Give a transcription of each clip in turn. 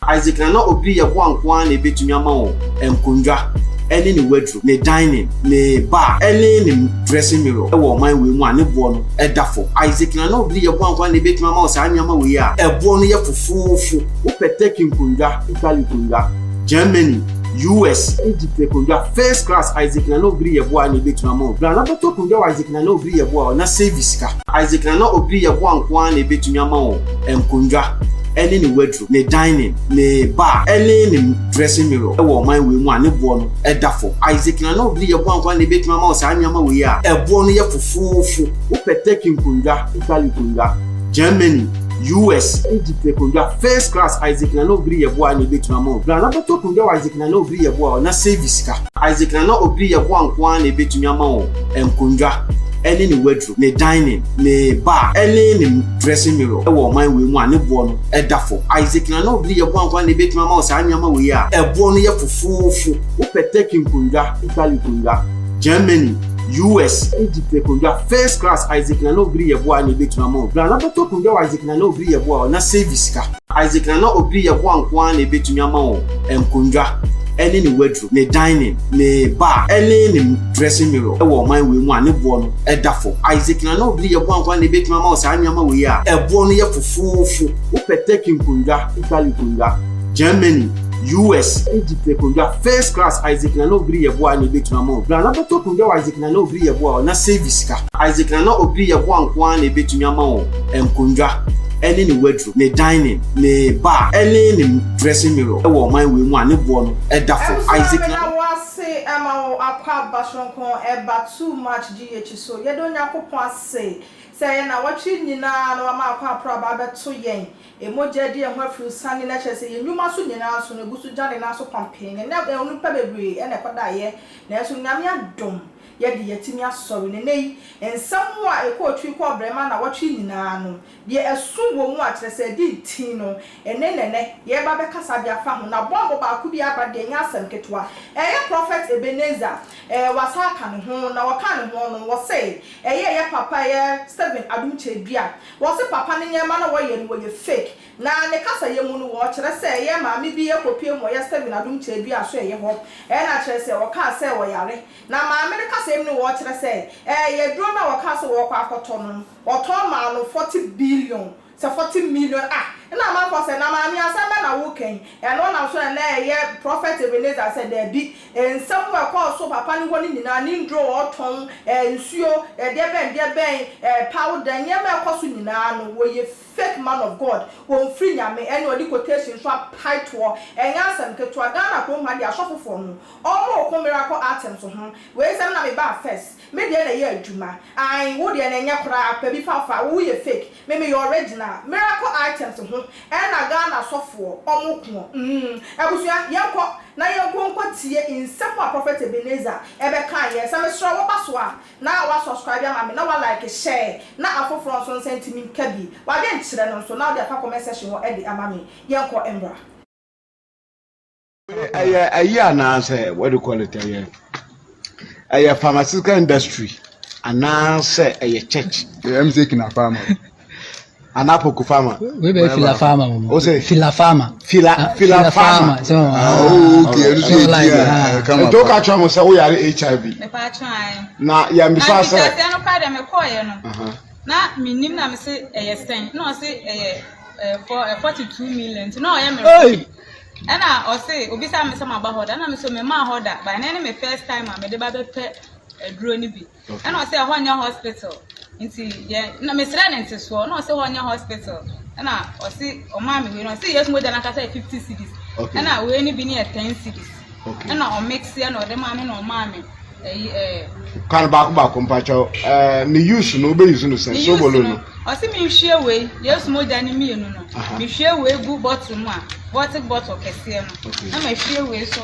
Isaac na obi ye bo anko na betumi ama wo enkonwa ene ni wardrobe ne dining ne bar ene ni dressing mirror e wo man we mu ane bo no e dafo Isaac na obi ye bo anko na betumi ama wo sa anyama we ya e bo no ye fufufu wo peteki nkonwa Italy konwa Germany US Egypt konwa first class Isaac na obi ye bo ane betumi ama wo na beto konwa Isaac na obi ye bo na service ka Isaac na obi ye bo anko na betumi ama wo enkonwa ene ni wardrobe ne dining ne bar ene ni dressing mirror e wo man we mu ane bo no e dafo Isaac na obi ye bo anko na betumi ama wo sa anyama we ya e bo no ye fufufu wo peteki nkonwa Italy konwa Germany US Egypt konwa first class Isaac na obi ye bo ane betumi ama wo na beto konwa Isaac na obi ye bo na service ka Isaac na obi ye bo anko na betumi ama wo enkonwa ene ni wardrobe ne dining ne bar ene ni dressing mirror e wo man we mu ane bo no e dafo Isaac na obi ye bo anko na betumi ama wo sa anyama we ya e bo no ye fufufu wo peteki nkonwa Italy konwa Germany US Egypt konwa first class Isaac na obi ye bo ane betumi ama wo na beto konwa Isaac na obi ye bo na service ka Isaac na obi ye bo anko na betumi ama wo enkonwa ene ni wardrobe ne dining ne bar ene ni dressing mirror e wo man we mu ane bo no e dafo Isaac na obi ye bo anko na betumi ama wo sa anyama we ya e bo no ye fufufu wo peteki nkonwa Italy konwa Germany US Egypt konwa first class Isaac na obi ye bo ane betumi ama wo na beto konwa Isaac na obi ye bo na service ka Isaac na obi ye bo anko na betumi ama wo enkonwa ene ni wardrobe ne dining ne bar ene ni dressing mirror e wo man we mu ane bo no e dafo Isaac na wase ama akwa bashonkon e ba too much GH so ye don yakopon ase say na watchi nyina na ma akwa pro ba beto yen emoja di e ho afru sane na chese ye nyuma so nyina so na gusu jane na so campaign na e onu pa bebre e na koda ye na so nyame adom yedi yetimi asori ne nei ensam a ekotwi ko brema na watchi nyina no de esu wo mu a kyerese di tin no enenene ye ba be kasa bia fa ho na bombo ba ku bia ba de nya asem ketwa prophet Ebenezer wasaka ne ho na waka ne ho no wo say ye papa ye 7 Adom bia wo se papa ne nyema na wo ye no wo ye fake na ne kasa ye mu no wo kyerese ye ma me bi ye kopie mo ye 7 Adom bia so ye ho na kyerese wo ka se wo yare na ma me same no watch say ye draw na waka so wo kwa akoto no oto ma no 40 billion so 40 million na ma for say na ma mi asema na wo ken no na so na ye prophet Ebenezer said there be ensam we call so papa ni woni nyina ni draw oton nsuo de ben powder nye me kwaso nyina no wo ye fake man of God won free nyame ene odi quotation so apply to enya asem ketwa Ghana ko ma dia shofofo no omo ko miracle items ho we sem na me ba first me de na ye adwuma ai wo de na enya kora pa bi fa wo ye fake me your original miracle items ho ena Ghana Sofo omo ko ebusua yenko na yenko nkotie insem a prophet Ebenezer ebe kan ye sem sro wo baso a na wa subscribe ama me na wa like share na afoforo so sentimi kabi wa de nchire no so na de fa comment section wo edi ama me yenko embra na say what do you call it pharmaceutical industry and say church I'm taking a farmer Anapoku farmer. We be fila farmer. O say fila farmer. Fila farmer. So okay. Come on. Don't catch am say we are HIV. Me pa try. Na ya me fa say. Na no pa dem call ye no. Na minim na me say sten. No say 42 million. No ya me. And I say obi say me say ma ba hoda na me so me ma hoda. By na me first time me dey ba be pe aduro ni bi. And I say ahonya hospital. Nti ye na me sra nti so na o se honya hospital na o se o ma me we no se yes mo na kasa 50 cedis na we ni bi ni 10 cedis na o mix ya na o de ma me na o ma me kan ba ko mpacho me use no be use no se so bolo no o se me hwie we yes mo ni me no me hwie we gu bottle mu a bottle kese no na me hwie we so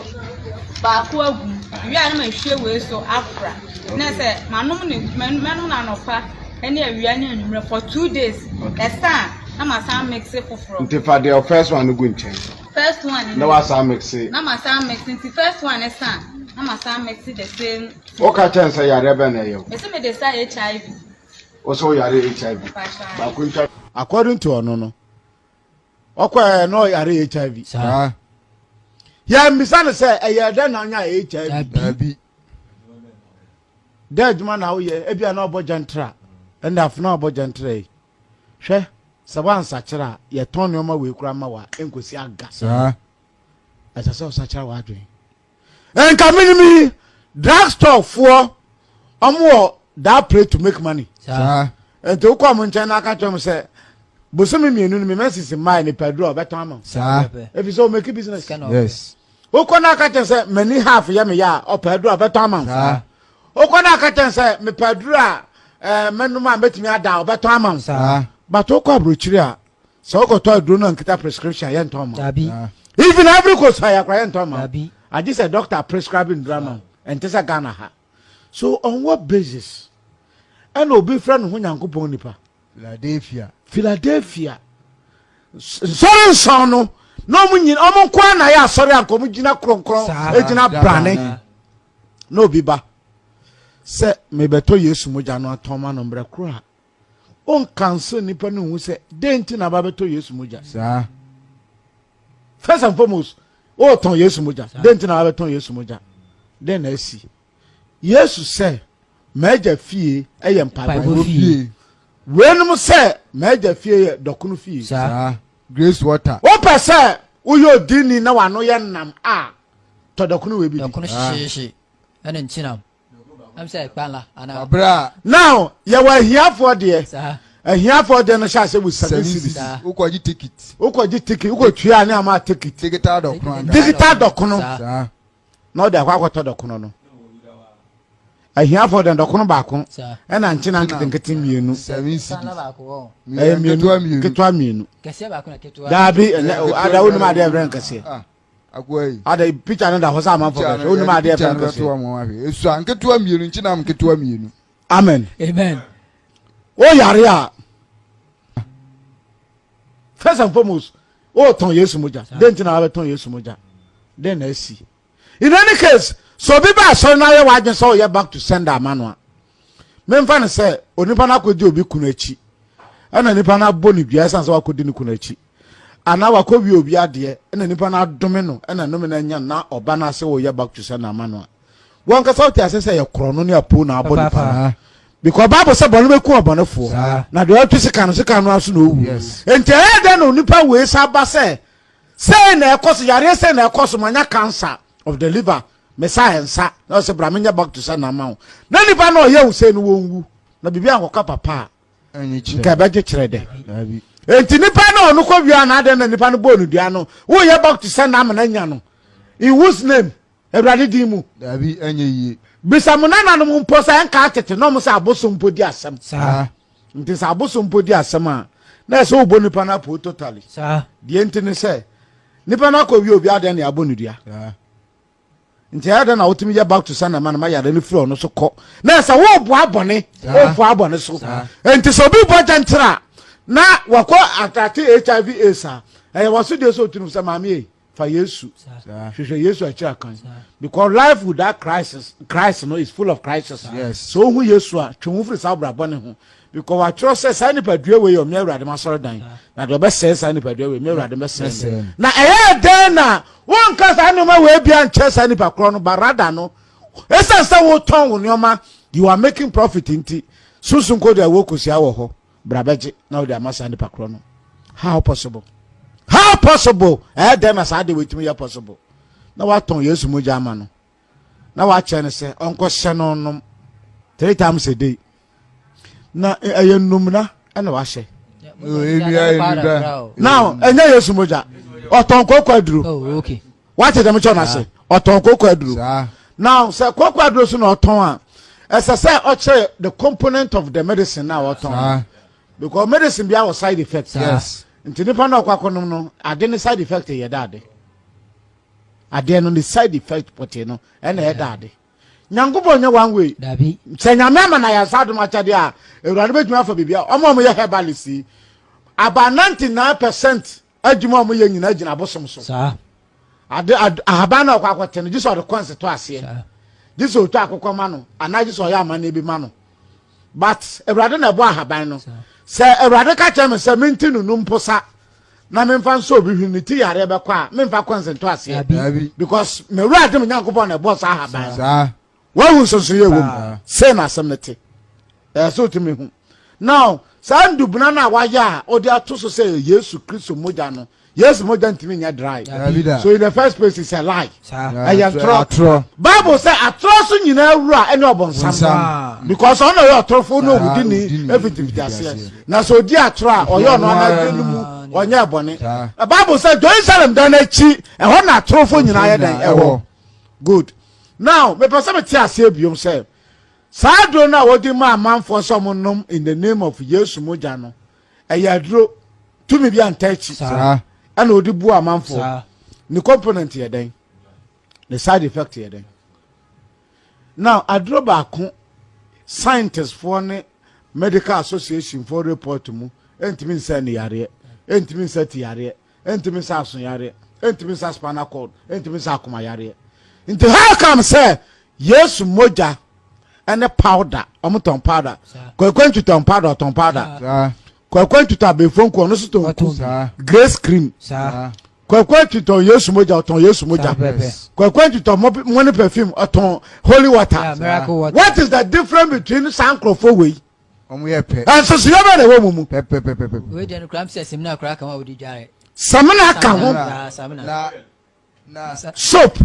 ba ko agu wi a na me hwie we so afra na se manom ni menum na no fa any awia ni anumre for 2 days esa na ma sam mix it for nti fa the first one go nchen first one na wa sam mix na ma sam mix nti first one esa na ma sam mix the same o ka chance ya rebe na yo me se me dey say HIV o so ya HIV ba ko ncha according to ono no okwa no yare HIV sa ya mbisa say e de na nya HIV dead man na wo ye e bia na obojantra and afna obojantra yi hwe saban sachira ye ton no ma we kura ma wa enkosi aga sa asa so sachira wa adwen en kamini drugstore for omo that pray to make money sa and to come nchen na aka twem say bosome mienu ni me message mai ni pedro beton am sa if you so make business yes ukona aka twem say many half ya me ya o pedro beton am sa ukona aka twem say me pedro menuma betimi ada beton am sa but ukwa brochiri a so ko to aduro na nkita prescription ya ntom Dabi. even every course ya kwa ntom Dabi. I just a doctor prescribing drama and tesa Ghana ha so on what basis and obi friend ho nyankopon nipa Philadelphia sorry son no munyin omo kwa na ya sorry anko mugina kronkron ejina brane no biba se me beto Yesu moja no atoma no mbra kura on cancel nipa no hu se denti na ba beto Yesu moja sa first and foremost o ton Yesu moja denti na ba beto Yesu moja then na si Yesu se meja fie eye mpapo fie wenum se meja fie dokunu fie sa grace water o pese uyo dini na wano ye nam a to dokunu we bi dokunu shi ene nchinam am say kpala ana abra now ye wa here for there sa here for there no sha se with 7 cities ukoji ticket uko tua ni ama ticket digital dokunu sa no da kwa kwato dokunu no here for the dokunu baako ena nchina nkete mienu 7 cities ba ko mienu ketwa mienu kese ba ko na ketwa dabi ada wonu ma de evren kase agwai ada picture no da ho sa man for wonu ma de evren kase esu anketua mienu nchina mketua mienu amen o yare a first and foremost o ton Yesu moja then tina ba ton Yesu moja then na si in any case so be ba so na ye waje so ye back to sender manual me mfa ne say onipa na akodi obi kunu achi ana nipa na boni dua san so akodi ni kunu achi ana wakobi obi ade ana nipa na adome no ana no me na nya na oba na se wo ye back to sender manual won ka sauti asese ye krono ne apo na aboni pa because Bible say bonu be ku obonefo na de atwisi no aso na owu enti e de no nipa we sa ba say na ekoso yare say na ekoso manya cancer of the liver messiah nsa na say bra menya back to say na ma na nipa na oye wu say no wonwu na bibia akoka papa nka ba je kire de enti nipa na onu ko bia na de na nipa no bonu dua no wo ye back to say na ma na nya no in whose name Ebrade dimu dabi enye yi bisamuna no mpo sa enka atete no mo sa abosompo di asem sa nti sa abosompo di asem a na se obo nipa na po totally sa die nti ne se nipa na ko wi obi ade na abonudua nti ade na wotimi ya back to sana man ma yare ni fro no so ko na se wo bo abone wo fo abone so nti so bi bo jantra na wako atati HIV AIDS a waso de so tunu se mame for Yesu hwehwe Yesu akira kan because life without Christ no is full of crisis so hu Yesu a twemu firi sa bra bone ho because wa tro say sa ni padua we yo me awurade ma soro dan na do be say sa ni padua we me awurade me say na den na won ka sa no ma we bia nche sa ni pakro no barada no esa sa wo ton wo nyoma you are making profit inti susun ko de wo kosia wo ho bra beje na wo de amasa ni pakro no how possible dem as ade wetimi ya possible na wa ton Yesu moja ama no na wa che ne se onko hye no nom 3 times a day na ayenum na na wa hye now enya Yesu moja oton kokwaduru oh okay what dem cho na se oton kokwaduru now se kokwaduru so na oton a esa say o che the component of the medicine na oton because medicine be our side effects yes nti nipa na kwakonom no ade ne side effect ye dade ade no the side effect pote no ena ye dade nyangobo nya one way dabi se nyame ama na ya sadu ma chade a ewurade betuma fa bibia omo ye herbalist aba 99% adwuma omo ye nyina gina bosom so sa ade ahaba na kwakote no jiso de konse to ase jiso to akokoma no ana jiso ya ama na bi ma no but ewurade na bo ahaban no se ewurade ka che me se minti nunu mposa na memfa so bi hwiniti yare be kwa memfa consent to ase because me wura dem nyankopon na boss ahaban Sa. wa hu so ye wom say na asem nete so to me hu now sandu buna na wa ya odi ato so say Yesu Kristo moja no Yesu moja ntimi nya dry so in the first place it's a lie I am true Bible say atro so nyina wura ene obonsam because ono yo atrofo no wudi ni everything just na so di atro a oyo no na denu onye abone Bible say Jerusalem dan achi e ho na atrofo nyina ye dan ewo good now me person me tia se biom say sadro na wodi ma manfo so monnom in the name of Yesu moja no eyadro tumi bi antachi and odi bu amanfo ni component ye den the side effect ye den now adro ba ko scientists for ne medical association for report mu entimi nsa ne yare entimi nsa ti yare entimi nsa aso yare entimi nsa spinal cord entimi nsa akoma yare into how come say Yesu moja and a powder omuton powder kwekwentu ton powder kwekwentu ta be phone ko no so to grace cream kwekwentu ton Yesu moja ton Yesu moja kwekwentu ton money perfume ton holy water what is the difference between sankrofo we and so you be the wo mu we dey no cram say semina kra kan wa odi dware samina kan ho na soap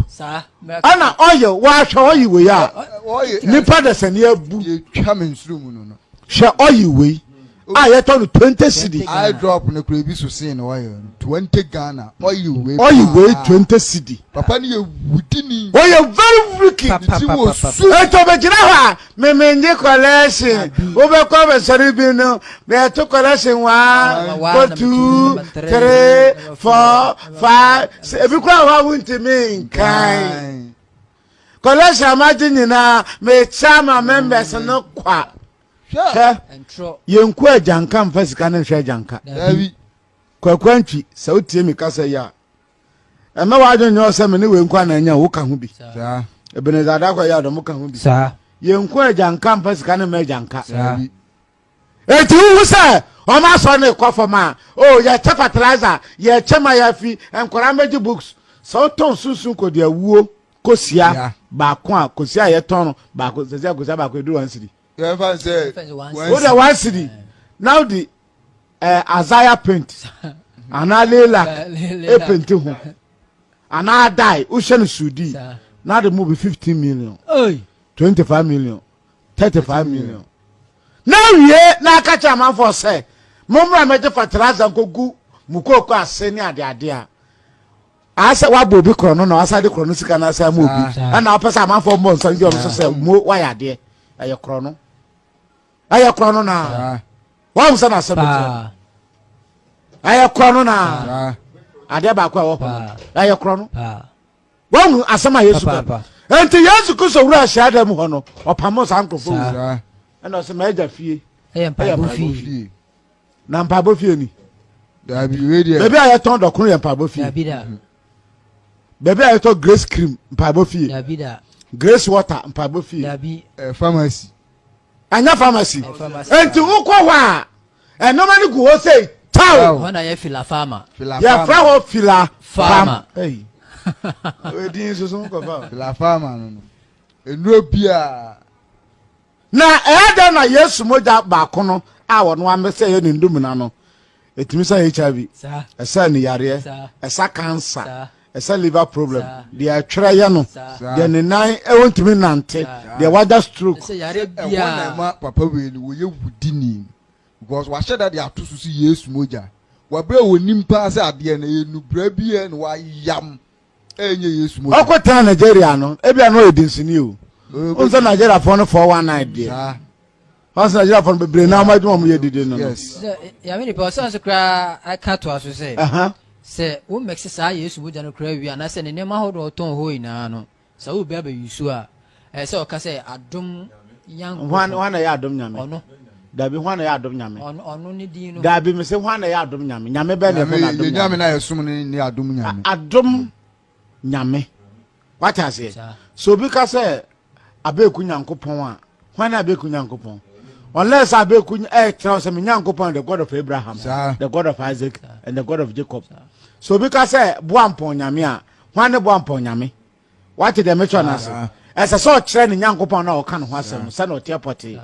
ana oil wa hwe oil we ya nipa da sane abu twa mensuru mu no hwe oil we I turn 20 cedi. I drop no crebi so sin oil 20 Ghana oil we 20 cedi. Papa ni wudini. Oh you very wicked. Ti wo su. E to be gina ha me nje collection. O be ko be sori bi no. Be to collection 1 2 3 4 5 e bi kwa wa wunti me nkai. Collection imagine na me chama members no kwa. Yenku ajanka mfa sika na hwe ajanka kwakwantwi se otie mi kasa ya ema wa adwo nyo se me ne wenku na anya wo ka ho bi Ebenezer da kwa ya do mo ka ho bi yenku ajanka mfa sika na me ajanka eti wu se o ma so na kwafoma o ya che fertilizer ya chema ya fi enkora meji books so ton sunsun ko dia wuo kosia ba ko a kosia ye ton ba ko se kosia ba ko edu 1 cedi. Yeah, say what the 1 cedi now the Isaiah paint analela e paint ho ana die ocean sudi now the movie 15 million 25 million 35 million now ye na kacha man for say momra meje fertilizer nkogu mukoko ase ni ade a asa wa bobi krono na asa de krono sika na asa mo obi ana opesa man for months and you so say mo wa ya de aye krono na wa musa na sabete aye krono na ade ba kwa wo aye krono wa mu asama Yesu ka enti Yesu ku so wura hia da mu ho no opamo sankofo ana so ma eja fie mpabo fie na mpabo fie ni da bi we dia bebe aye ton dokun ye mpabo fie bebe aye to grace cream mpabo fie grace water mpabo fie pharmacy anya pharmacy enti ukwo wa normally go ho say taw ho na ye fila farmer ya fra ho fila farmer hey we din so so ko fa fila farmer no enu bia na da na Yesu moja ba ko no a wono amese ye ndum na no etimi sa HIV esa ni yare esa cancer esa liver problem they are try no they ne nan e wontimi nante they water stroke esa yare bia ma papa we ni wo ye wudini because wa sheda they atosu si Yesu moja wa bre wonim pa se ade na enu bra bia na wa yam enye Yesu moja okota Nigeria no e bia no edinsini o onza Nigeria for no 419 dia onza Nigeria for bebre na ma dum ye dide no yes ya me ni pa so kra aka to aso say se wo mexe sa Yesu moja no kra wi ana se ne nema hodo ton ho ina no sa wo bia ba yusu a se o ka say adom yan wana ya adom nyame ono dabi wana ya adom nyame ono ni di no dabi me se wana ya adom nyame nyame be ne na adom nyame na yesum ni adom nyame adom nyame what I say so bi ka say abeku nyankopon a wana abeku nyankopon unless I be kun tell some Nyankopon the God of Abraham, the God of Isaac, and the God of Jacob. So because buampon nyame a hwane buampon nyame what the metronas as a sort training Nyankopon na oka no asem say no teapoti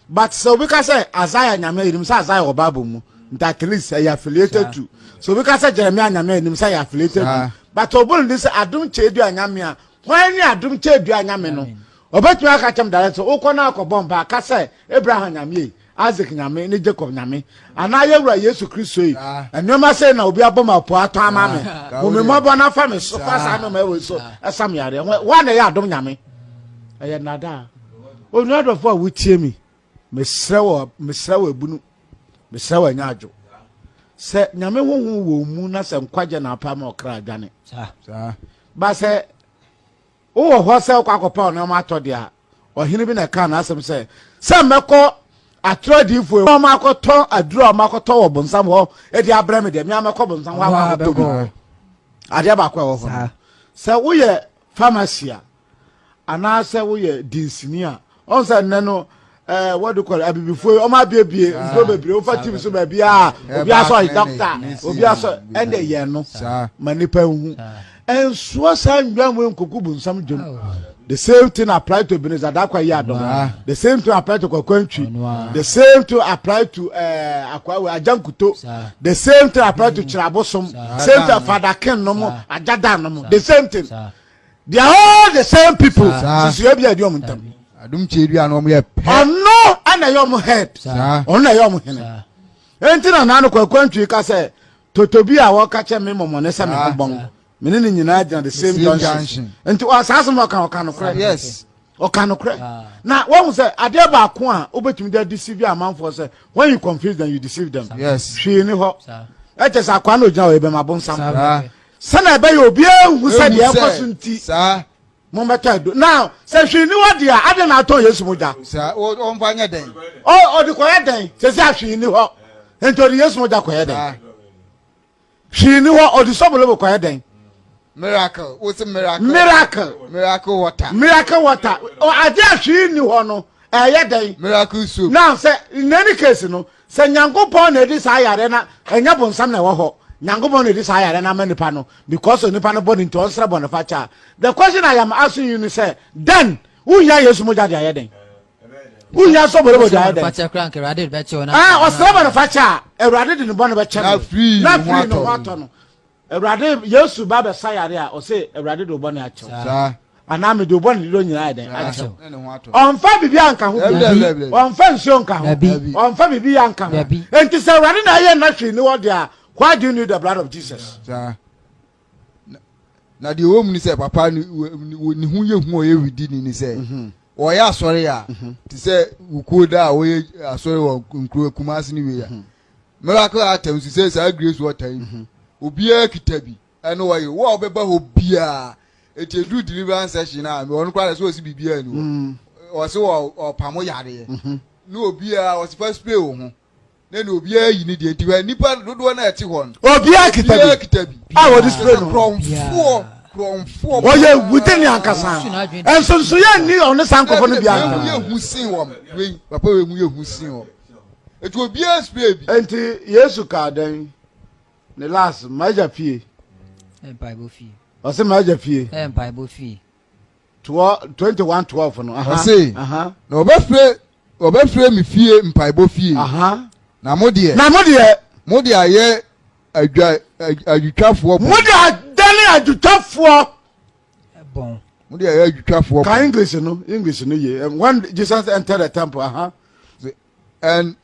but so because Isaiah nyame him say Isaiah obabu mu that at least I affiliated to so because Jeremiah nyame him say affiliated to but obun this adum chedu anyame a hwan ni adum chedu anyame no obetumi aka chem direct so ukona akobomba aka say Abraham nyame Isaac nyame ni Jacob nyame ana yewura Yesu Kristo yi enoma say na obi aboma po ato amame o me mobo na fa me so fa no me we so asam yare wa na ya adom nyame eye nada o nu adofo a wutie mi mesrewo ebunu mesrewo nyaadwo se nyame honhom wo mu na se nkwaje na apa ma okra adwane ba se wo ho se kwakopa no ma atode a ohene bi na ka na asem se meko atrodi fu o ma akoto aduro ma akoto wo bonsam ho e di abrame de mi amako bonsam ho akoto ade ba kwa ho se wo ye pharmacy ana se wo ye dinsini a on se nne no what do call abibifo o ma biebie nso bebre o fatim so ba bia obi aso doctor obi aso ende ye no manipa hu enso san nwanwe nkoku bonsam dwom. The same thing applied to Ebenezer. That's why Adom. The same thing applied to Kwakwentwi. The same thing applied to Ajankuto. The same thing applied to Chirabosom. Same thing Father Ken Nomo Ajadan Nomo. The same thing. They are all the same people. Since you have your Adom. Adom Chiri and Omye. No, and a yom head. On a yom head. Anything on Nano Kwakwentwi Kase to be our catcher memo Monesa Mabong. Meaning United the same junction. And to us, as Okano cry. Yes. Okano cry. Now, one will say, Adeba Kwan, over to me, they deceive your man for say, when you confuse them, you deceive them. Yes. She knew her. That is a Kwano Joe, Ebema Bonsam. Son, I bet you be who said the opportunity. Sir. Momata. Now, say she knew what dear, I don't know to you, Smuda. Sir, on Vanya Day. Oh, the quiet day, says she knew her. And to the yes, Muda quiet day. She knew her or the suburb quiet day. Miracle. What's a miracle? Miracle water. Miracle water. Oh, I just knew no. Miracle soup. Now, say in any case, say Nyankopon this higher and Yabon Sam Nawaho. Nyankopon this higher and I'm pano because of the pano born into Ostra Bonafacha. The question I am asking you is say, then who ya yes Muja Yading? Who ya so about the crank radid betcha? Ostra Bonafacha, a radid in the Bonafacha. Not free, no water. Erade Yesu baba sayare or say erade do bone acho ana me do bone do nyina den acho on fa bibia anka ho on fa nso anka ho on fa bibia anka ho enti say erade na ye na hwe ni wo dia why do you need the blood of Jesus na the home ni say papa ni hu ye hu o ye widi ni say o ya asore ya ti say ukoda o ye asore wo nkro kumasi ni we ya miracle atem say say grace water Obia kitabi eno waye wo obeba obia etedu deliverance session na me wonu kwala so osi bibia ni wo se wo pamo yare no obia wo se first pray wo ho na no obia yi ni de entiwa nipa dodo na eti ho obia kitabi wo display no kromfo wo ye within yankasa enso so ye ni on sankofo no bia ye husin wo we papa we mu ye husin wo etu obia spray bi enti Yesu ka dan the last major fee Bible fee o se major fee Bible fee 21:12 no na obefre mi fie mpaibo fee na mode aye adwutwafo mode adale adwutwafo bon mode aye adwutwafo ka English no ye when Jesus entered the temple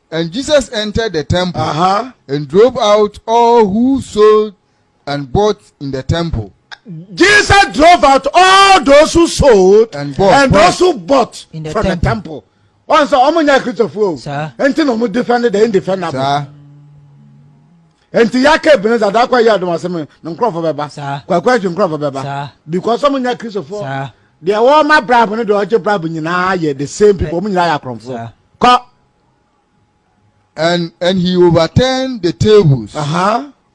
And Jesus entered the temple and drove out all who sold and bought in the temple. Jesus drove out all those who sold and those who bought in the temple. Once omunya Christopher, enti no mu defend the indefendable. Enti yake Ebenezer da kwa yado maseme no nkrofo beba. Kwa nkrofo beba. Because omunya Christopher, they all my brabo no do oje brabo nyina ye the same people omunya ya krofo. And he overturned the tables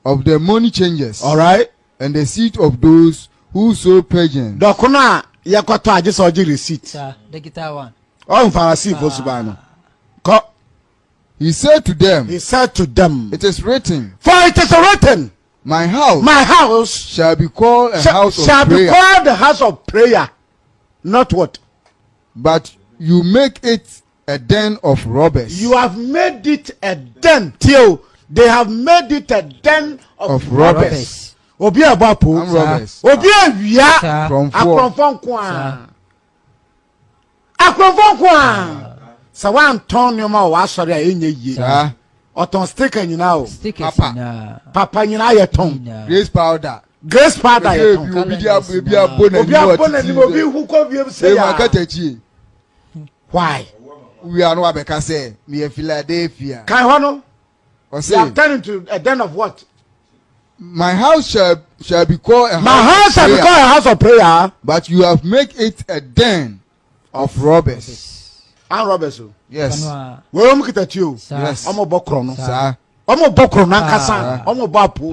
of the money changers. All right. And the seat of those who sold pigeons. Dokuna yakoto aje so receipt. The guitar one. Oh, Pharisee for Subano. He said to them. It is written. For it is written. My house shall be called a house of prayer. Shall be called the house of prayer. Not what? But you make it a den of robbers. You have made it a den. Till they have made it a den of robbers. Obi abapo. Robbers. Obi awia. Akronfon kwa. Sawan ton nyoma wa asori a enye yi. Oton stick nyina o. Papa nyina ye ton. Grace powder ye ton. Obi abona ni obi huko bi say ya. Why? We are no abeka say me Philadelphia. Kan ho no? You have turned into a den of what? My house shall be called a house of prayer. But you have made it a den of robbers. And robbers. Yes. We am kita you. Yes. Omo bokro no. Sir. Omo bokro na kasa. Omo bapo.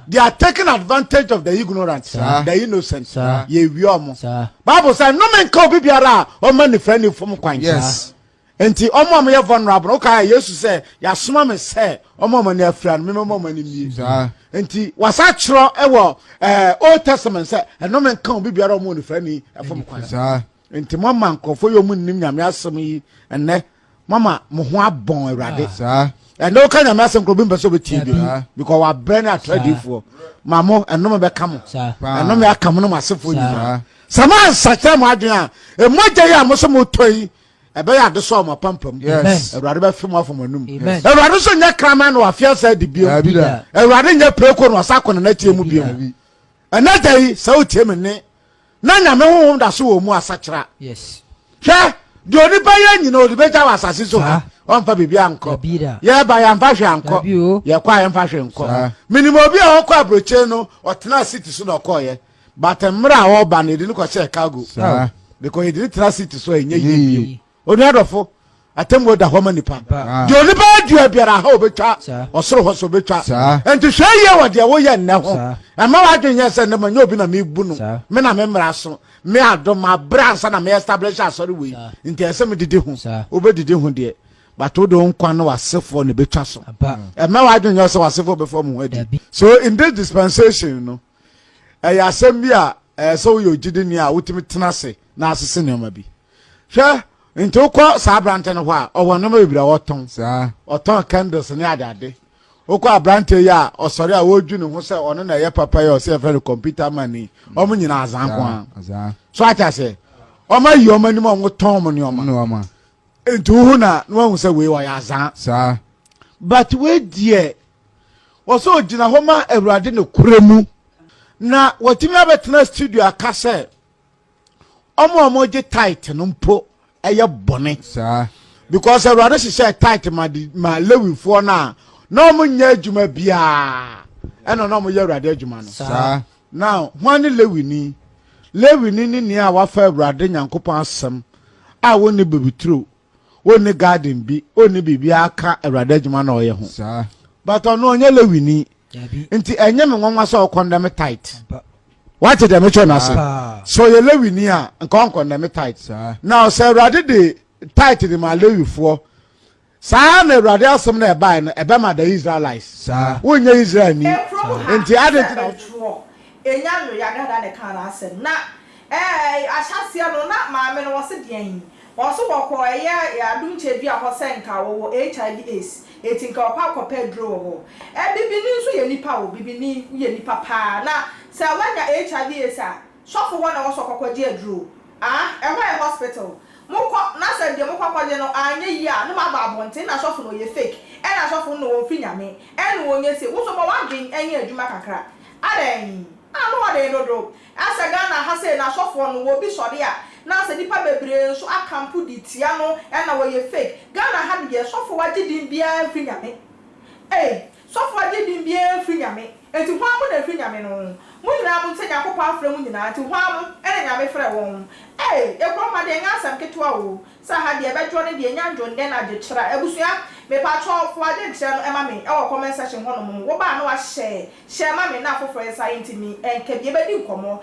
They are taking advantage of the ignorant, the innocent. Ye wi omo. Bible says no man ka obi biara o man ni friend from kwan. Yes. Enti omo am ye vulnerable. Okay, Jesus say ya soma me say omo man afran me omo man ni. Enti wasa chro ewo Old Testament say no man ka obi biara omo ni friend from kwan. Enti mama nkofo yo mu nim nyame asem yi enne mama mo ho abon awurade enne o ka nyame asem kro bi mbeso beti bi because wa brand atradifo mamo enno be kamo enno me akamo no masefo nyina sama sacha mo adwen a emoja yi amoso mo toyi ebe ya de so mo pampam awurade be fem afom anum awurade so nya krama no afia sa di bio awurade nya preko no asako na tie mu bio enne dai sa o tie me ne na nyame ho da so wo mu asakira yes hwe de onipa ye nyina odibeja wa asase so ha onfa bibia anko ye ba ya mfa hwe anko ye kwa ye mfa hwe anko minimo obi a okọ abroche no otena city so na okọ ye but mra wo ba na edini ko che cargo because he didn't tena city so enye ye bio oni adofo atembo da homa nipa de onipa adu biara ha obetwa osoro ho so betwa enti hwe ye wo de wo ye nne ho ama wa dwenye se ne manyo obi na me bu no me na me mra so me Adom abransa na me establish asori we enti ese me didi ho obedidi ho de but wo do nkwa no wasefo ne betwa so ama wa dwenye se wasefo before mu adi so in this dispensation no ya asem bi a so yo gidi ni a wotimi tena se na asese ne ma bi hwe nti ukọ sabrante no ho a owo no ma bibira woton oton candles ne adade ukọ abrante ya osori a wodwu ne ho se ono na ye papa ya o se fe computer mani omo nyina azan ko so acha se oma yi oma ni mo ngoton mo ni oma nti hu na no hu se we wa ya azan but we die oso gina ho ma awurade ne kuremu na watimi abetena studio akase omo je tight no mpo eye bone because everybody say tight ma lewi fo na no mo nya adwuma bia eno no mo ye awurade adwuma no now when lewi ni ni a wa fa awurade nyankopon asem a woni bebitro woni garden bi oni bibia aka awurade adwuma na oye ho but ono onye lewi ni nti enye me nwanwa so condemn tight what did the mission say so ye lewi ni a nko condemn tight now say awurade de tight the ma lewi fo sa na awurade asem na eba no eba ma the Israelites wonye Israel ni nti adent na enya no ya gada de kan asem na ahyase no na ma me no wose dean wose bokọ ya Adom chebi a ho senka wo HIV AIDS etinka okwa ko pedro wo bibini nso ye nipa wo bibini ye nipa pa na se wanya HIV AIDS a Sofo wona wo sokọ je adro e hospital mukọ na se de mukọ kwaje no anya yi a no ma ba abonte na Sofo no ye fake na Sofo no wo finyame no wonye se wo so mo wadwen anya adwuma kakra adan no wade no do asa Ghana ha se na Sofo no wo bi sode a na se nipa bebre so akampu di tia no na wo ye fake Ghana ha de Sofo waje din bia finyame Sofo waje din bia finyame enti ho amu na finyame no mu nyina mu nsenya akopɔ afrɛ mu nyina enti ho amu nyame frɛ wɔn ekro ma de nya asam ketewa wo sa ha de ebɛdwo ne de nya ndwonde na de kyera ebusua me pa cho fo ade kyera no ema me comment section ho no mu wo ba na wa share ma me na afofo esa enti mi enka bi ebedi nkomo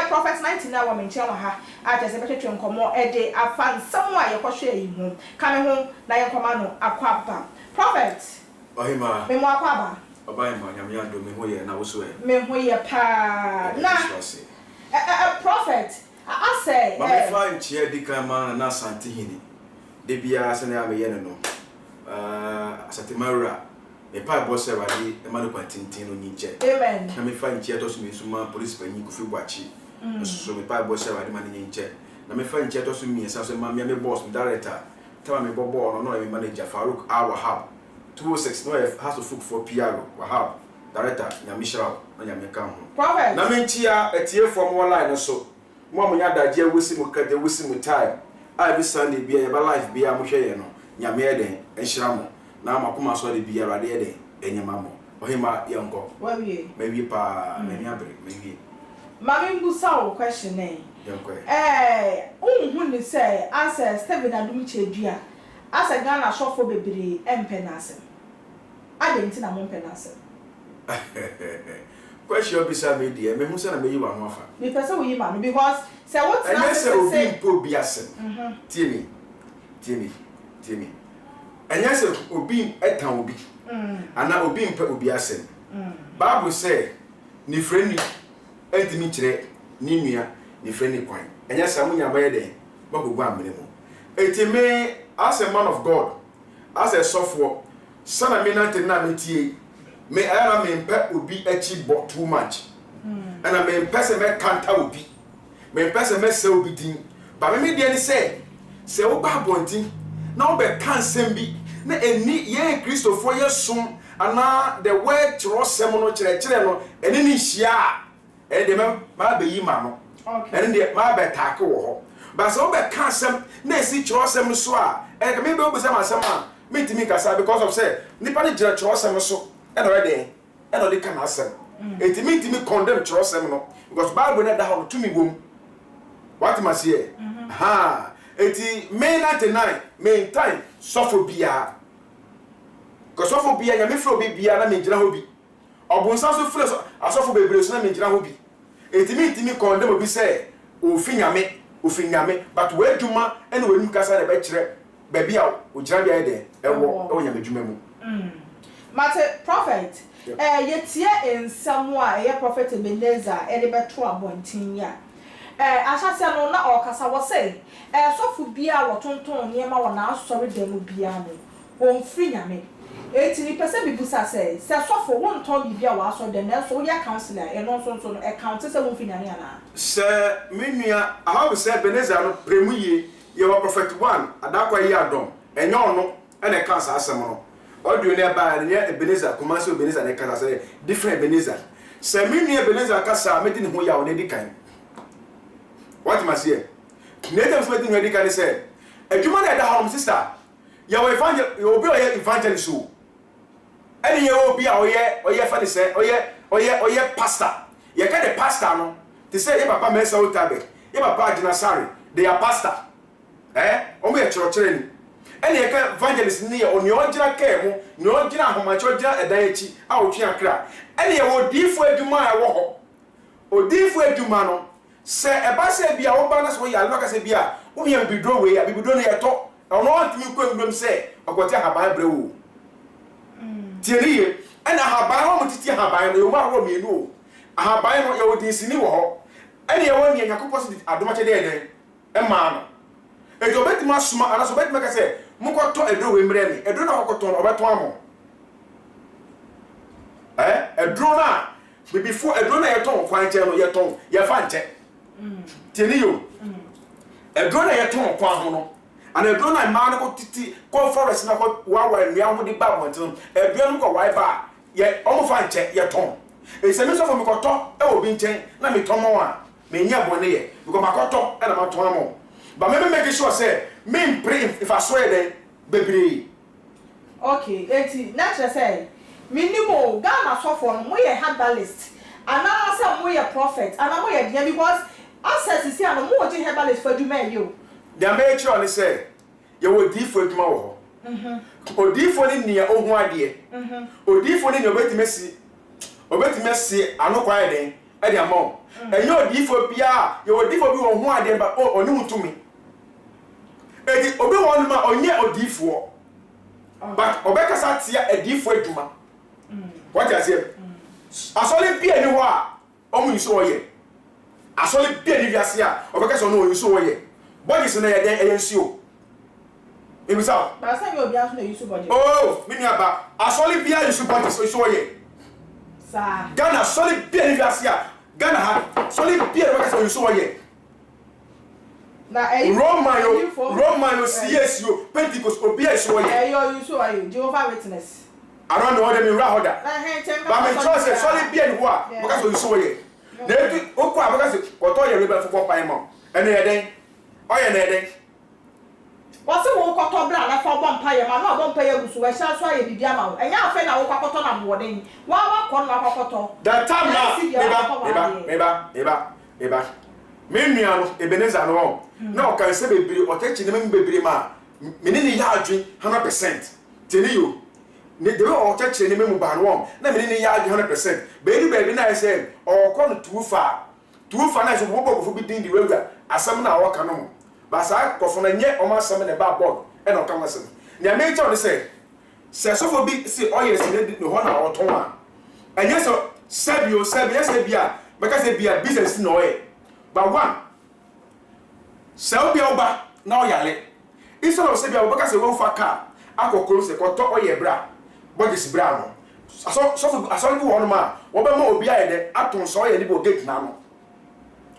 prophet 19 na wa me nkyɛn wa ha a je se betwetwe nkomo de afa nsɛm a ye kɔhwɛ yi ho ka me ho na ye nkɔma no akwa ba Prophet. Ohima. Me mo akwaba. Obaima nyame ado me hoye na wo so e. Me hoye pa. Na. Prophet. I say. Ma me fa nchie dikan ma na asante hini. De bia se na me ye no. Asante mawura. Me pa bo se wadi e ma no kwantintin no nyinche. Amen. Na me fa nchie to so me suma police panyi ku fi bwachi. So me pa bo se wadi ma nyinche. Na me fa nchie to so me sa so ma me boss me director. Tell me bobo no me manager Farouk Awahab. 206 no has to look for PR Wahab director Nyamishra na Nyameka ho. Prophet. Na mentia etie from online so. Mo amunya daje wisi mu kade wisi mu time. I be Sunday bia ye ba life bia mo hwe ye no. Nyame eden enhira mo. Na makoma so de bia rade eden enyema mo. Ohima ye ngo. Wawie. Maybe pa many abre maybe. Mami mbusa o question eh. Yanko. Unhu ni say answer Steven Adom chedua. Asa Ghana Sofo bebre empenasem. Adenti na mo empenasem. Question bisa me dia me hu se na me yi wa ho afa. Me pese wo yi ma no because say what na say obi mpo biasem. Tie me. Enya se obi etan obi. Ana obi mpa obi asem. Bible say ni freni entimi kire ni nua ni freni kwan. Enya se amunya ba ye den ba gogu amene mu. Etime as a man of God, as a Sofo, son of me not me me I am in pet will be a cheap bought too much. And I may person me can't will be. Me person me say be din. But me dear say o ba bontin. Now be can't send be. Na eni ye Christopher ye sum ana the word to semono chere no eni ni hia. E de ma be yi ma no. Okay. And de ma be take wo ho. But so be can't sem na si chirosem so a e ka me be obusam asem a me timi kasa because of say nipa ni jira chirosem so e no ready e no de kan asem e timi condemn chirosem no because Bible na da ho to me wom what must here ha eti me 99 me time Sofo bia because Sofo bia nya me fro bia na me jira ho bi obunsa so fro asofo bebre so na me jira ho bi e timi condemn obi say ofinyame but we djuma ene we nim kasa na be kire ba bia o jira bia de ewo nyame djuma mu mate prophet yetie ensamo a ye prophet Ebenezer e de beto abontin ya asase no na o kasa wo say Sofo bia wo tonton niema wo na asori dem bia no o mfrinyame etini pese bibusa say Sofo wo nton bibia wo asori dem na so ya counselor e no so no account say wo mfrinyame ana se menua aha be se Ebenezer no premuye ye wa prophet 1 adakwa yi Adom enyo ono ene kansa asem no audio ne ba ne Ebenezer kuma se Ebenezer ne kansa say different Ebenezer se menua Ebenezer kasa medi ne ho ya one di kan what must here netem se medi ne di kan say adwuma na da home sister ye wa evangelist ye obi o ye evangelist so ene ye obi a oye fa ni say oye pastor ye ka the pastor no they say your papa mesa utabe your papa agina sari they are pastor omo ye churochere ni ene ye ka evangelist ni ye oni ogina ka mu ni ogina ahomacho ogina edan echi a otwe akra ene ye odifo aduma a wo ho odifo aduma no se eba se bia wo ba na so ya lo ka se bia wo ye bidro we ya bidro no ye to ono antimi ko ndom se okwoti ahaban bre wo tieriye ene ahaban wo mutiti ahaban no yo ma wo mienu o ahaban no ye odi sini wo ho ene ye won ye Yakobus adomache de eden e ma no e jo betima suma ana so betima ka se mukoto edo we mre ni edo na kokoto no obeto amo edo na before edo na ye ton kwan che no ye ton ye fa nche tieni yo edo na ye ton kwan ho no ana edo na ma no ko titi ko forest na ko wa nua ho di ba bontin edo no ko wai ba ye omo fa nche ye ton e se mi so for mi koto e obi nchen na mi ton mo a me nya bone ye because makoto e na ma ton amo but me make sure say me pray if I swear then bebre okay eti na chere say minimum Ghana Sofo no mo ye herbalist ana say mo ye prophet ana mo ye dia because access is here no mo je herbalist for aduma yo dia make sure ni say ye wo di for aduma wo ho odifo ni nia ohun ade odifo ni obetime si ano kwa eden e dia mo enyo odifo bia ye odifo bi wo hu ade ba oni mutumi edi obi won ma onye odifo but obeka sa tia edifo adwuma what you say asole bia ni ho a omu nso oye asole bia ni wiase a obeka so no nso oye body so na ye den nsuo ebisa ba say you bia so na use body oh me nia ba asole bia use body so oye sa Ghana asole bia ni wiase a Ghana ha asole bia obeka so nso oye na Roman yo CSO Pentecost obia is oye you so are you Jehovah Witness I don't know what they mean right order. But my choice is solid be and what because you saw it. They okwa because what all your rebel for paimo. And then oh yeah then. What's the one cotton brand na for vampire man no vampire gusu we sha so ye bibia ma. Enya afa na wo kwakoto na boden. Wa kon na kwakoto. That time na eba. Me nua no Ebenezer no. Na o kan se bebiri o techi ne me bebiri ma. Me ni ya adwen 100%. Tell you. Ne de o teche ne memu ba no na me ne ya 100% baby na say o ko no tufa na so bobo bi din di wura asam na wo ka no ba sa ko fo na nye o ma asam na ba board e na o ka masem ne me tell say Sofo bi si o yere si ne ho na o ton a enye so sabio sabia because say bia business no e ba one sabia oba na o yale iso no sabia oba ka say won fa car akokoro se ko to o ye bra body si bra no aso bi won ma wo be ma obi aye de aton so ye ni bo gate na no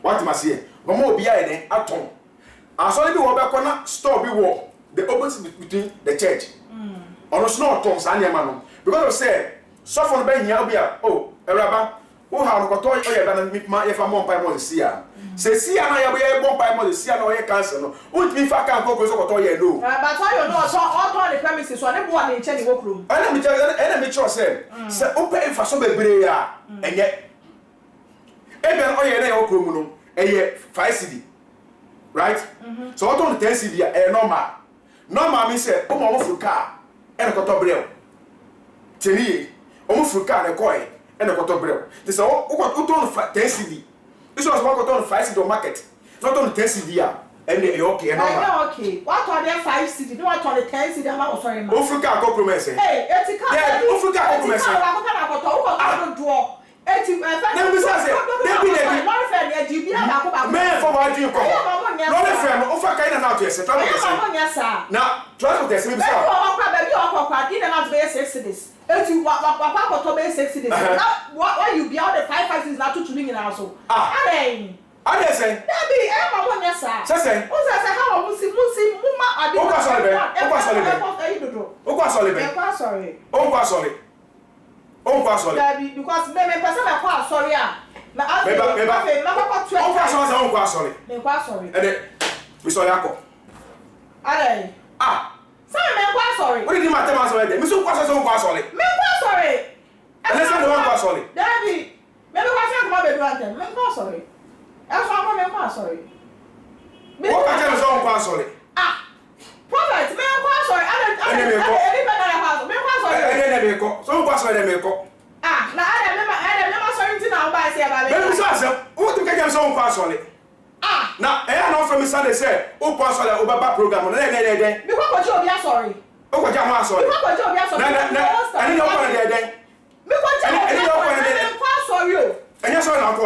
what ma say wo ma obi aye de aton aso bi wo be ko na store bi wo the opposite between the church ono so no ton sa nyama no because of say Sofo no be hia obi a oh eraba wo ha no ko to o ye ba na mi ma ye fa mo mpa mo si a se si a na ye bo ye bo mpa mo si a no ye cancer no wo ti fa kan ko so ko to ye no but why you know so all the premises so ne bo na nche ni wo krom ena mi cho say se o pe fa so bebre ya enye ebe o ye na ye wo krom no eye 5 cedi right so what on 10 cedi e normal mean say o mo furu car ena ko to brel teni o mo furu car na ko e ena ko to brel they say o ko to 10 cedi this was what to 5 cedi market not on 10 cedi a and they okay normal okay what are there 5 cedi no what on the 10 cedi am I sorry ma o furu car ko promise hey etika yeah o furu car ko promise ko to do eti na mi say David no friend ya jibi na ko ba me for what you call no friend o fa kai na to yes to na transport yes me say o kwa ba bi o kwa di na to be 6 cedis eti wa kwa to be 6 cedis na why you be out the 5 cedis na to me na so ade say David e ma mo nya sa say o say how musi mu ma ade o kwa sorry David because me person me kwa sorry a na afi na kwa tu o kwa sorry o kwa sorry me kwa sorry ede we sorry akọ ade say me kwa sorry what did you matter man sorry de me so kwa sorry me kwa sorry and say no kwa sorry David me kwa sorry ko be do ante me kwa sorry e so akọ me kwa sorry me kwa tell me so kwa sorry prophet me kwa sorry ade me kwa sorry me ko so kwa sorry me ko na ade me sorry nti na ba say ba me so asem o tu ka jam so kwa sorry na no from Sunday say o kwa sorry o baba program na de me kwa ko obi sorry o kwa jam sorry me kwa ko obi sorry na ani no kwa de me kwa sorry o enya sorry na ko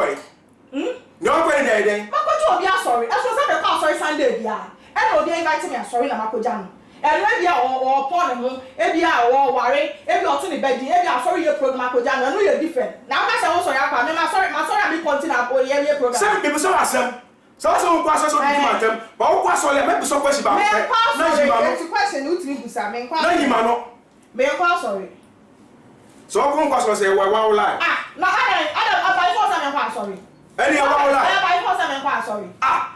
no kwa de me kwa obi sorry e so say me kwa sorry Sunday bia e na obi invite me sorry na makoja no e bia o pon ho e bia o ware e bia o to ne bedi e bia sorry ye program makoja no ye different na ka say wo sorry akwa me ma sorry be continue o ye program say me so asem so kwa so di matem ba o kwa sorry me so question ba na yi ma no question you timi busa me kwa na yi ma no me kwa sorry so ko kwa sorry say wa lie na ada by force me kwa sorry any wa lie by force me kwa sorry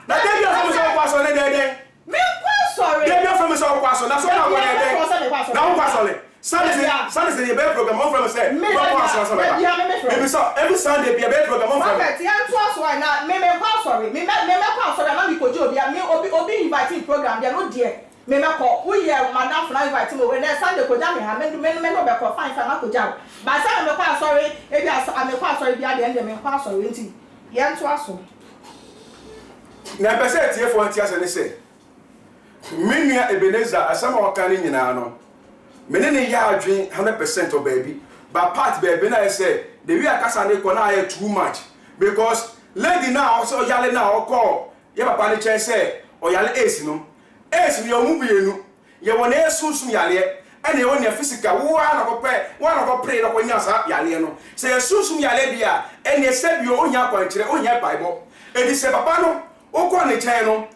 na dey you from so kwa sorry de me kwa sorry dey you from so kwa sorry na so na kwa de na kwa sorry Sunday be program on from say me kwa sorry me so every Sunday be a program on from perfect yan to us why na me kwa sorry me kwa sorry na me ko je obi invite program dia no there me ko we here madam fly invite me we na Sunday ko ja me ha me no be ko fine na ko ja ba say me kwa sorry e bi me kwa sorry bia de me kwa sorry nti yan to us na pese tie fo anti ase ne say minua Ebenezer asama wakani nyina no menene ya adwen 100% of baby but part baby na say the way akasa ne ko na ya too much because lady now so yale now call ye papa ne chen say o yale ace no yo mu bienu ye wona esusu yale ene ye wona physical wo na ko pray na ko nya sa yale no say esusu yale bia ene se bi o nya kwankire o nya bible edi se papa no o ko ne chen no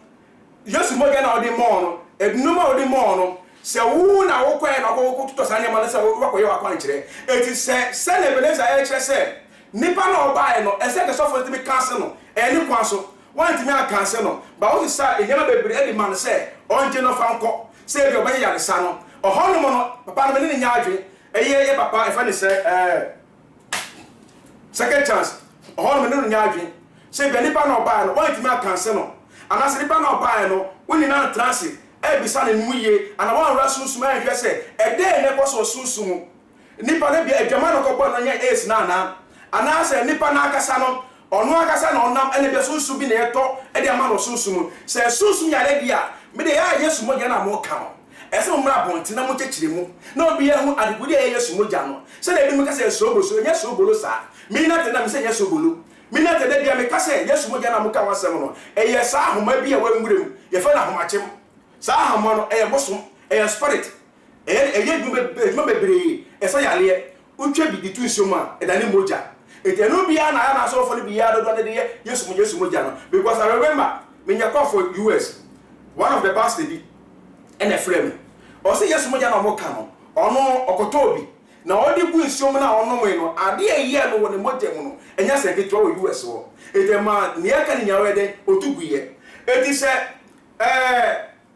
yesu mo ga na o de mo no edunu ma o de mo no se wo na wo kwa na ko tuto sa ne ma se wo ko ye wa kwankire edi se na Ebenezer e kire se nipa na obae no ese ke Sofo ti be cancel no eni kwa so wan ti me cancel no ba wo sa enyama bebre edi man se onje no fa nko se bi obaye ya sa no oho no no papa no me ni nya adwe eye papa e fa ni se second chance oho no me ni nya adwe se bi nipa na obae no wan ti me cancel no ana se nipa na obae no woni na transit e bi sa ne mu ye ana wan ra sunsun ma hwe se e de ne ko so sunsun mu nipa ne bi adwama no ko bo no nya ace na na ana se nipa na akasa no ono akasa na onam ene be sunsun bi na eto e de ama no sunsun mu se sunsun ya le dia me de ya Yesu mo na mo ka no ese mo mra bonti na mo chechire mu na obi ya hu adegudi ya Yesu mo ja no se na bi mu ka se sobolo so nya sobolo sa mi na te na mi se nya sobolo mi na te de dia me ka se Yesu mo na mo ka wasem no e ye sa ahoma bi ya wa nwurem ye fa na ahomachem sa ahoma no e ye bosom e ye spirit e ye dum bebre e sa ya le utwa bi ditu nsoma e da ne moja etenu bia na Sofo ni bia do de Yesu mo ja no because I remember me nya call for US one of the pastors did and a friend o say Yesu mo ja na mo ka no ono okotobi na odi bu nsiom na ono mo no ade aye no woni mo dem no enya sekretwa wo US wo etema ne aka ni nyawe de otuguye eti se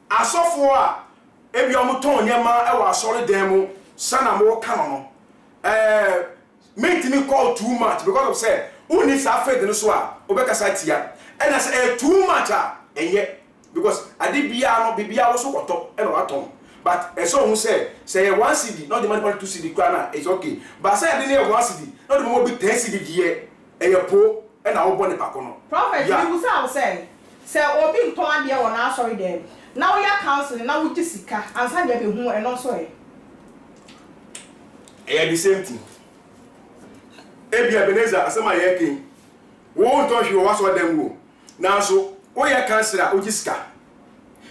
asofo a ebi omo ton nyama e wa asore dem mo sana mo ka no make me call too much because of say who needs faith no so a obekasa tia and I say too much enye because ade bia no bibia wo so koto e no atom but so who say 1 CD not the money 2 CD kwana it's okay but say ade ne 1 CD not the more big 10 CD die e po e na wo bone pako no prophet you say obi nton ade e wona sorry dem now we are counseling now we jisika ansa dia be hu e no so the same thing Ebenezer asema yake wo nto hwe wo so dem wo na so wo ye cancer o jiska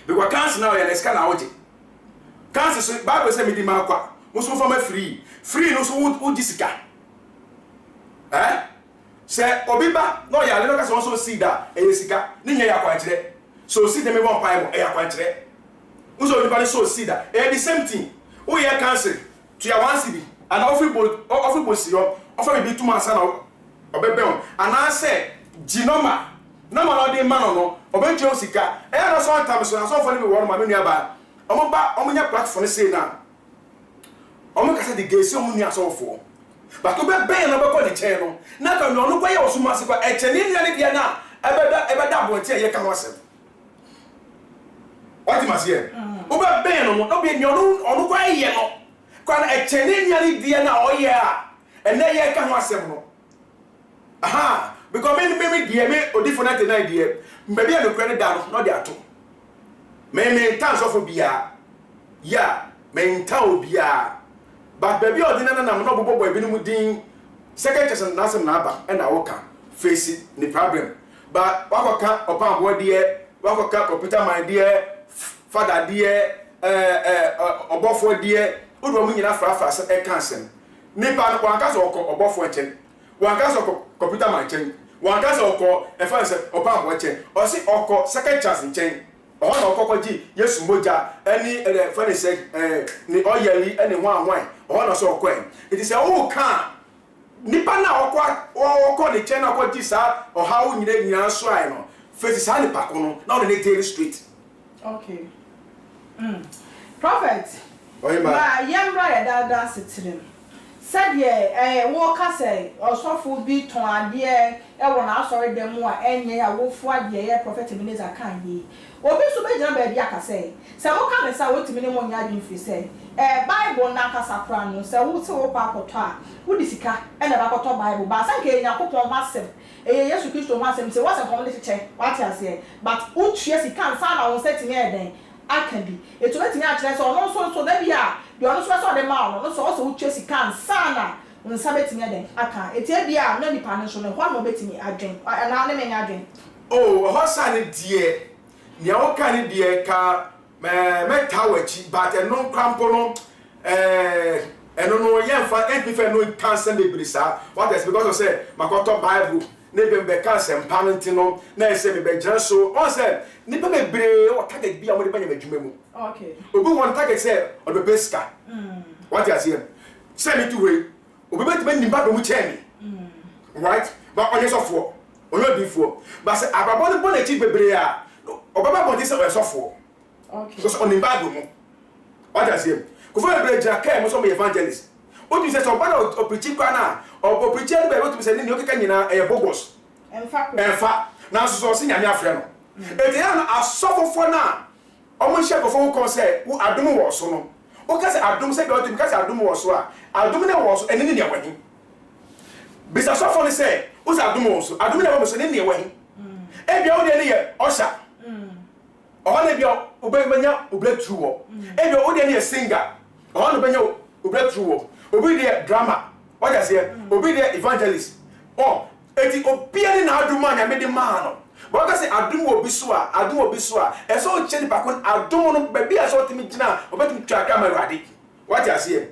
because cancer na ye neska na oje cancer so Bible say me di ma kwa mo so fa ma free no so wo jiska se obiba no ya le no ka so sida e sika ni nya ya kwa kire so sida me won pai mo e ya kwa kire wo so obiba so sida e the same thing wo ye cancer to ya 1 cedi and offer si yo offer be 2 months na obebem ana say ginoma na ma no de ma no obenje osika e na so time so na so for ni be won ma menu aba omo nya platform say na omo kasa de gesi omo ni asofo but obebem na be ko de che no na ka no kwa ye osuma se kwa e che ni ni dia na ebeda bo che ye ka wasem what you must hear obebem no be ni onu kwa ye no kwa e che ni ni dia na oye a and then ye ka ho asem no aha because me die me odifo na te na die mbabi a no kra ne da no de ato me tan so for bia ya me tan obia but baby odina na no bobo ebi no din second chance na asem na aba and I work face the problem but wakoka opa abo die wakoka computer mind die father die obofo die odo mu nyina fra e kan asem nipa no wankasa obofo echen wankasa computer man chen wankasa e fa se opa abo chen o si oko second chance chen o na okoko ji Yesu moja ani fa ni se ni oyeli ani hwan o na so okọ it is o kan nipa na okọ ni chen na okọ ji sa o ha wo nyina so ai no face sa ni pa ko no na o ni daily street okay prophet ma yembra ya dada sitirim said ye wo ka say osofo bi ton ade e wo na asori dem a enye ya wo fu ade ye prophet Ebenezer kan yi obi so be jina ba bia ka say se wo ka me say wo timi ne mo nya adin fi say Bible na ka sakra no se wo se wo pa akoto a wo di sika e na ba akoto Bible ba san ke nya kopon masem Yesu Kristo masem se wo se kom le che what you say but wo tue sika san na wo setimi e den akadi eto betimi a kire so no so da bia you no so the ma no so also chesi kan sana nsa betimi den aka etie bia na nipa no so no ho no betimi adwen na ne menya adwen oh ho sa ne die ne o ka ne die ka me tawachi but no crampo no eno no yemfa entife no cancer be brisa what is because of say makoto bible ne be cancer empanti no na say me be gira so on say ni be bre o target bia mo de banya madwuma mu okay obi won target say o be pesca what you say say me to we obi bet me nimba do mu chemi right but onye sofo onye bifo but say ababo ne bona chi bebre a obaba body say sofo okay because on nimba do mu what you say ko fa bebre ja kai mo so me evangelist o tu say so bana o preach kwa na o preach e be o tu say ni o keka nyina e bogos enfa na so so nyame afre no e dey na asofo fo na o mo hye ko fo ko say wo adom wo so no o ka say adom say be o tu ka say adom wo so a adom na wo so eni ni wani bisa sofo ni say o say adom wo so adom na wo so ni wani e bia o de ni ye osha o na bia o be manya o breakthrough wo e bia o de ni ye singer o na banya o breakthrough wo obi de drama what you say obi de evangelist oh eti obi ani na adom anya me de ma no but ka say adom obi so a e so chedi pakon adom no be bia so timi gina obetimi twa ka maruade what you say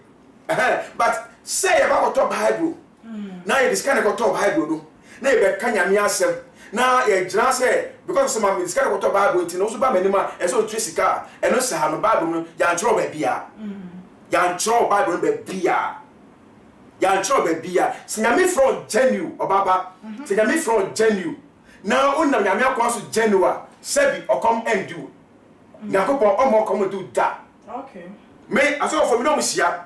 but say about to bible na you this kind of to bible do na e be kanya me asem na e gina say because some this kind of to bible ti no so ba manima e so trisika e no sa no bible no ya ntro ba bia yan tro bible be bia yan tro be bia sinyame from genu obaba sinyame from genu na unam nyame akwa so genua sebi okom endu nyakopo omo kom do da okay me aso for me no msia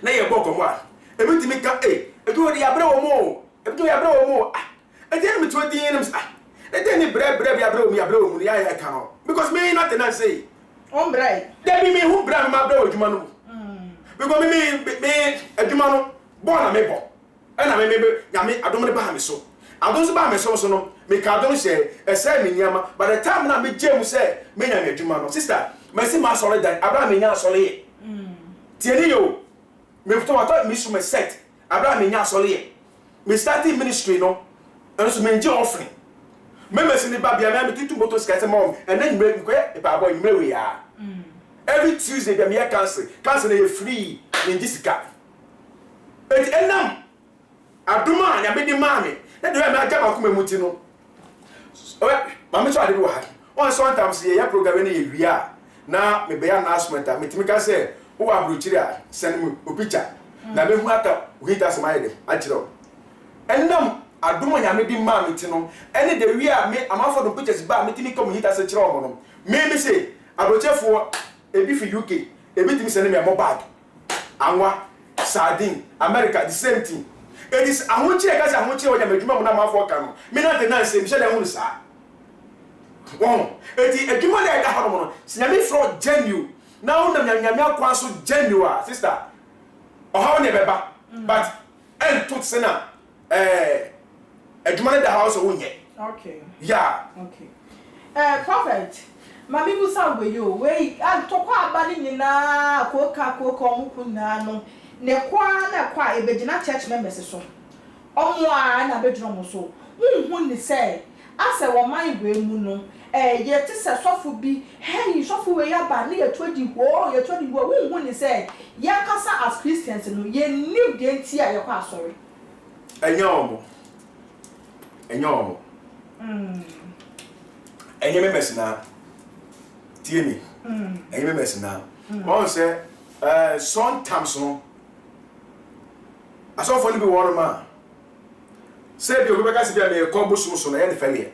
na ye boko mo a ebitimi ka edu odi abre wo mo edu ya abre wo mo e dey me to di nim e dey ni bre bi abre wo mu ya ka no because me nothing I say ombre dey be me who bra me abre wo djuma no because me adwuma no born na me bo na me nyame adom ne ba me so adom so ba me so no me ka adom she e say me nyama by the time na me gem say me nya me adwuma no sister me see ma sorry that abra me nya sorry tieni yo me futo wato me su me set abra me nya sorry me starting ministry no and so me nje offering me see ni ba bia me tutu moto sky say mom and then me ko e ba boy me we ya every Tuesday them here cancel na free in Jessica et enam aduma nya be di mame na de me agama ko memuti no mama so ade wo ha on sometimes ye program na ye wia na me be ya announcement me timi ka say wo abrochiri a send me o picture na be hu aka we hit as my dem agiro enam aduma nya me di mame ti no ene de wia me amafo do pictures ba me timi come hit as agiro omo no me say abrochefo ebi fi UK ebi timi send me mo bag anwa sardine America the same thing it is ahunchire ka say ahunchire oja medwuma mo na mafo ka no me na de na say me shede hu sa won eti edwuma na da hono no sinyame fro genu na won na nyame akwa so genu a sister o ha ne beba but en tot se na edwuma na da house o nye okay yeah okay prophet mami busa we yo we atokwa abani nyina koka omuku na no ne kwa ebegina church members so omo a na bedro mo so unhu ni say ase wo man we mu no ye ti se sofo bi hey sofo we ya ba ne ye todi ho unhu ni say ya kasa as Christians no ye new de ntia ye kwa sorry enyo enye members na tiemi enye members na on say sometimes no aso for ni be one man say bi obeka se bia me ko bosu so na ye failure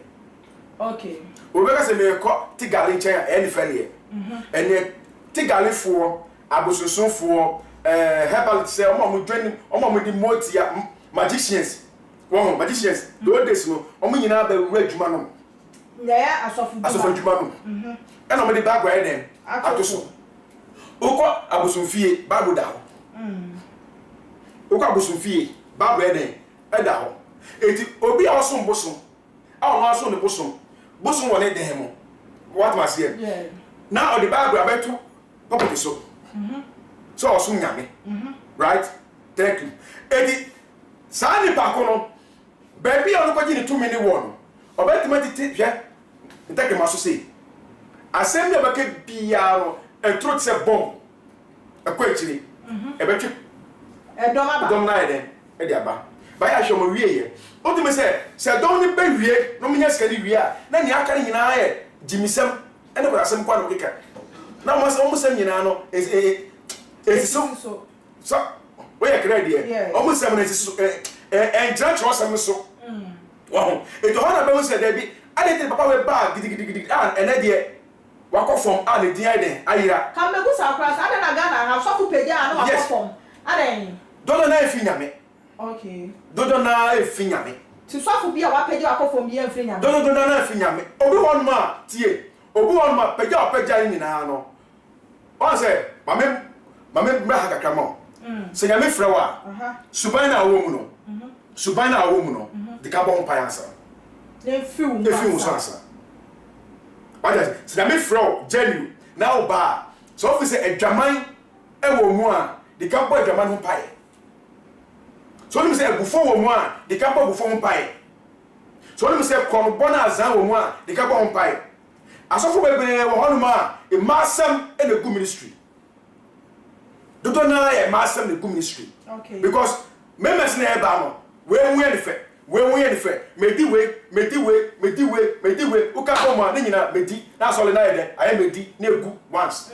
okay obeka se me ko tigali chen ye failure ene tigali fo abosusun fo herbal say omo dwen omo di motia magicians won magicians those days no omo nyina ba wu adwuma no ya asofu adwuma no ena omo di bag wa den atoso uko abosunfie babu da ho uko abosunfie babu eden eda ho eti obi a osun bosun a o ma so ne bosun won e den mo what was here yeah now the babu abetu property so so osun nyame right thank you edi saa ni pa ko no baby onu ko ji ni 2 minute won obetima titi hwe ntake maso sei asem ya baka bia no etro tse bomb akwa ekiri ebetwe dom na ede e dia ba ba ya hwe mo wie ye o tumi se dom ni ba wie no menya skani wie a na ni aka ni nyina ye jimisem ene ko asem kwa no keka na mo sem nyina no so we ya kra die o mo sem na esiso enjra cho sem so wow e to hana ba mo se da bi ade te papa we ba gidigidi ene die wako form a le din ade ayira kan be gusa class ade na Ghana ha so fu peja na wako form ade dodo na efi nyame okay dodo na efi nyame ti so fu bia wa peja wako form bia efi nyame dodo na efi nyame obi won ma tie obi won ma peja ni na no on say mame bra ha kakra mo se nyame frɛ wa suban na awo mu no suban na awo mu no de ka bon pa yansa efi mu so asa wada se nyame frɛ genu na oba so office adwaman ewo mu a de ka bo adwaman ho pae so ni se agufo wo mu a de ka bo agufo ho pae so ni se kono bona azan wo mu a de ka bo ho pae asofo bebere wo hono ma e masam e na gu ministry dodo na e masam na gu ministry okay because members na e ba no we hu ye ne fe medi we uka ko ma na nyina medi na so le na ye de aye medi na egu once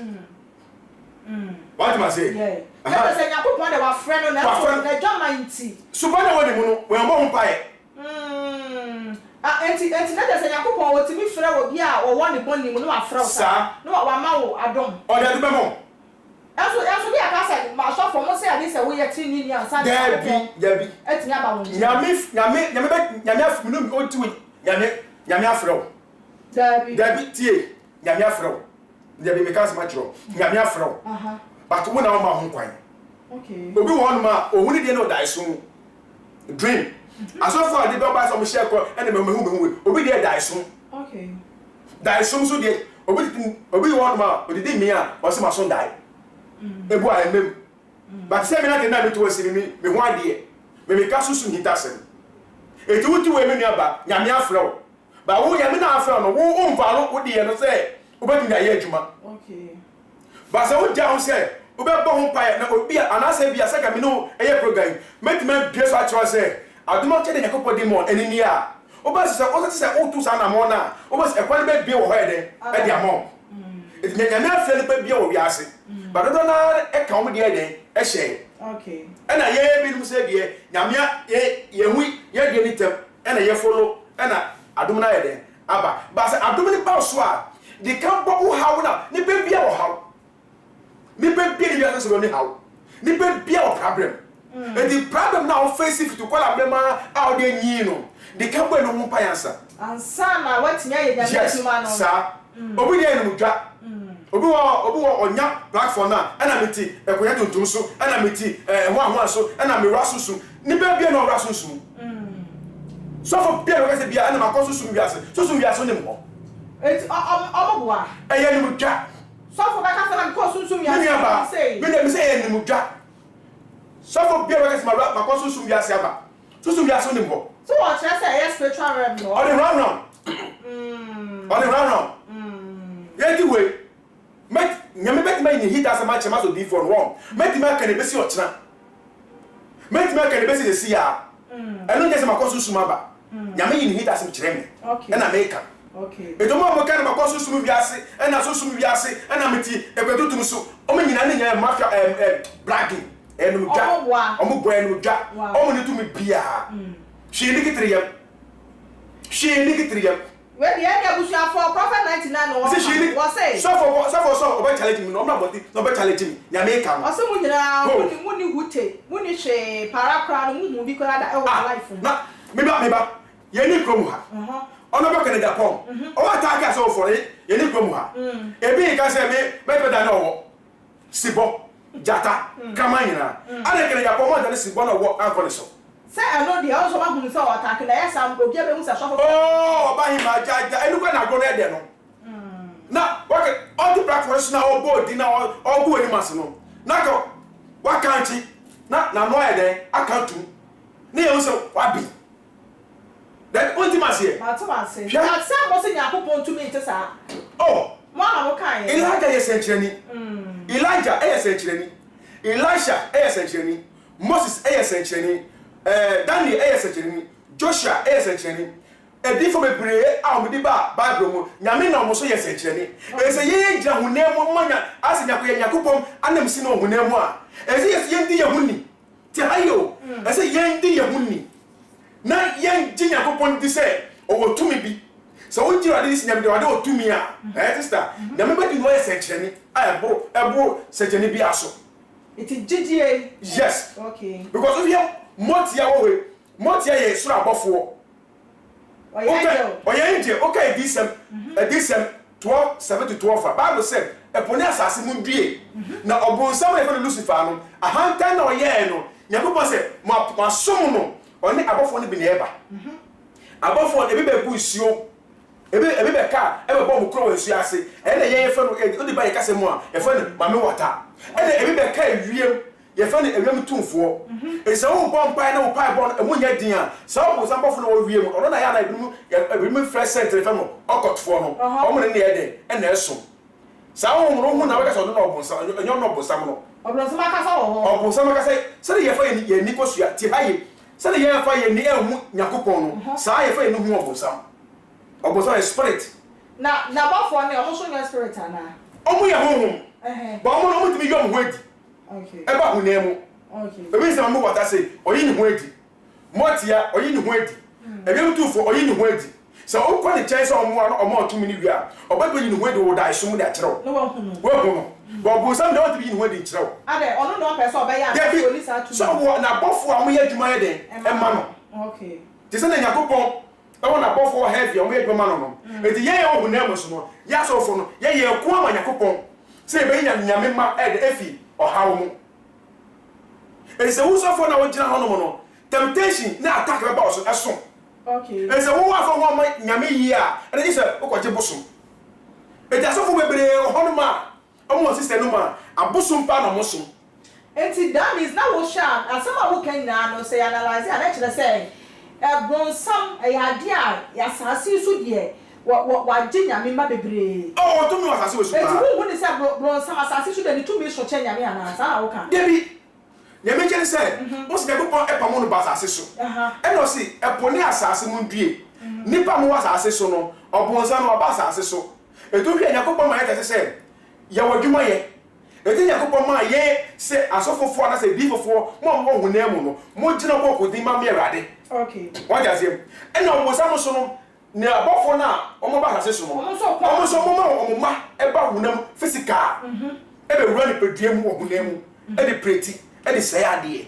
what am I say yeah na se nya popon de wa frɛ no na so na dwama nti suba na wodi mu no we mo ho pae enti na se nya popon wo timi frɛ wo bia wo wɔ ne bonni mu no wa frɛ sa no wa ma wo adom o de do be mo Eso bia ka se ma so for mo se ali se wo ye ti ni ansa Debi etinya ba wo nyame afunu mi onti we nyame afrɛ Debi tie nyame afrɛ Debi me ka se ma chiro nyame afrɛ but wo na wo ma ho kwan okay obi wo no ma ohuni de no dai so dream asofo ade be ba so mo share ko ene me hu we obi de dai so okay dai so so de obi wo no ma odidi mi a o se ma so dai ebu a emem but say me na de na me to asiri me ho ade me ka susu hitasem eti wuti we me nua ba nyame afrɛ wo ba wo nyame na afrɛ no wo mfa no wo de no say obedi na ye adwuma okay ba say wo ja ho say obebɔ ho pae na obi anasa bia sɛ ka me no eye program metima bie so a kyerɛ say adoma kye de yakopɔ de mo enini a oba sɛ o sɛ o tu sa na mo na oba sɛ ekwan be bie wo hɔ ede e de amɔ eti nyame afrɛ ne be bie wo wiase ba dodo na e ka wo de ede e hye okay na ye bi num sɛ de nyame ye hu ye de ni tem na ye follow na adom na ede aba ba sɛ adom ni ba so a de kan bɔ wo hawo na ne be bie wo hawo ne be bie ni wiase so ni hawo ne be bie wo problem and the problem now face if to call a member out there nyi no de kan bɔ no ho pa yansa ansa na watnya ye nyame adwuma no sa obi de no mudwa obi wo onya platform na na meti ekonya tuntum so na meti ho so na me raso so ni be bia no raso so Sofo bia no kase bia na makoso so wiase so wiase ne mo eti omoboa eye ni mudwa Sofo ka ka na ko so wiase say me say eye ni mudwa Sofo bia no kase makoso so wiase aba so wiase ne mo so what say yes spiritual realm no on the round yeti we met nyame bet mai ni hita sama chema so before one met ma kan be si ochina met ma kan be si si ya eno je sama koso suma ba nyame ni hita sam kire me okay na make okay e do mo mo kan ma koso suma wiase na so suma wiase na meti e kwetutum so o me nyina ne nya mafia bragging eno mudwa o mo bo eno mudwa o mo ni tumi bia she ni kitriyam we the area bushia for prophet 99 no was say so oba challenge me no body no be challenge me nya me ka o se mu nyina muni hute muni hwe parakra no mu bi kora da e wo life na me ba ye ni krom ha ono be kan Japan o wa ta ka so for ye ni krom ha e bi ka se me be da na wo sibo jata kama nyina ana kan Japan mo da sibo na wo an for so say I know the also ma hunu say o attack na yes am obi be hu say Sofo ba hi ma jaja enu kwa na go na de no na what all the platforms na o board na o go ani mas no nako wakanti na no ayede akantu ne ye so wabi that ultimacy matomase na say mo se yakopon tumi nte sa oh mo na wo kan ye Elijah ye senchireni Elijah ye senchireni Elisha ye senchireni Moses ye senchireni Daniel ye senchireni Joshua ye senchireni edi fo bebre a omdi ba Bible mu nyame na omo so ye senchireni ese ye gira hunemu manya ase yakopon anam si no hunemu a ese ye ndi ye huni ti ayo ese ye ndi ye huni na ye ndi yakopon di se owo tumi bi so we jira this nyame de wade otumi a sister na me badi no ye senchireni ebo senchireni bi aso it is GGA yes okay because if you motia ye sura abofo oye nje okay this 12 7 to 12 Bible said epone asase mu due na obonsam e fa Lucifer no ahanta na oye no nyakopon se ma som no oni abofo no bi na eba abofo e bi be bu isuo ebe be ka e be bo mu kro nsu ase e na ye fa no odi ba ye kase mu a e fa no mame wata e na ebe be ka ewiem ye fa no ewiem tumfo e se wo bom pai na wo pai bon e munya din a se wo bonsam bofo no wo wiem ono na ya na ebimu fresh center fa no okotfo no o mo ne ye de e na eso sa wo mo hu na we ka so no obonsam enyo no obonsam no obonsam aka sa wo obonsam aka say se ye fa ye ni kosua ti haye se ye fa ye ni ehu nyakopon no sa ye fa ye no hu obonsam oboso is spirit na bafo na omo so your spirit ana omo ye honhom ba omo no mutimi yom ho adi okay e ba hu na emu okay ebi se mo wata say oyi ni ho adi motia oyi ni ho adi ebi mutufo oyi ni ho adi so o ko ni chance omo otumi ni wi a obago yi ni ho adi wo dai sum da kire no wo hu no ba bo sam da wati yi ni ho adi kire ade ono no person obeya na police atu so wo na bofo am ye adwuma ye den e ma no okay ti se na yakopon I want to go for heavy and we go man. Eti ye o hunemu so no. Ya so fo no. Ye ku ama yakopon. Say be nya nyame ma e de afi o hawo mu. E se wo so fo na wo gina hono mo no. Temptation na attack be ba so eso. Okay. E se wo wa fo wo ma nyame yi a. E de se wo ko je bosom. E ja so fo bebre hono ma. O mo sister no ma. Abosom pa na mo so. Enti that means na wo sha asema wo kan na no say analyze and actually say bronsam ayadia ya sasi so de wa ginyame ma bebre oh to me was asase so pa eti wo ni say bronsam asasi so de ni to me so che nyame ana sa na wo kan debi nyame kele say wo se de ko epa mo no ba asase so e no si epo ni asase mu due nipa mo asase so no obonsam no ba asase so e to hwe nyakopon ma yete say ya wadwuma ye eti nyakopon ma ye se asofofo na se bifofo mo hunemu no mo gina bo ko di ma me erade okay what does him and no obonsam so no ne abofo na omo ba asase so no omo so mo ma e ba hunam physical e be wura ni peduam wo hunemu e de preti e de say ade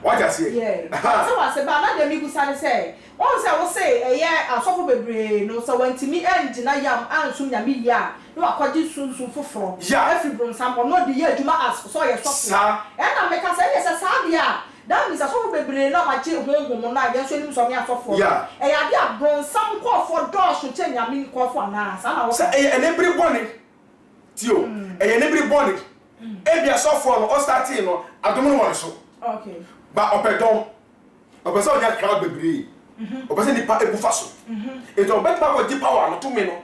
what does he yeah so was ba na de mi gusa say won say wo say eye asofo bebre no so wantimi engina yam ansum nyame ya no akwaji sunsun foforo every bronsam no de ye adwuma as so ye sofo e na me ka say yes sa dia that means asofo bebre na ma che honhom na ye so nim so me asofo e ya dia bronsam ko for dosh che nyame ko for na sa na wo say e everybody tio e everybody e bia sofo no o starting no adom no won so okay ba opedom opeso nya crowd bebre opeso ni pa ebufa so e to bet ba ko di power no to me no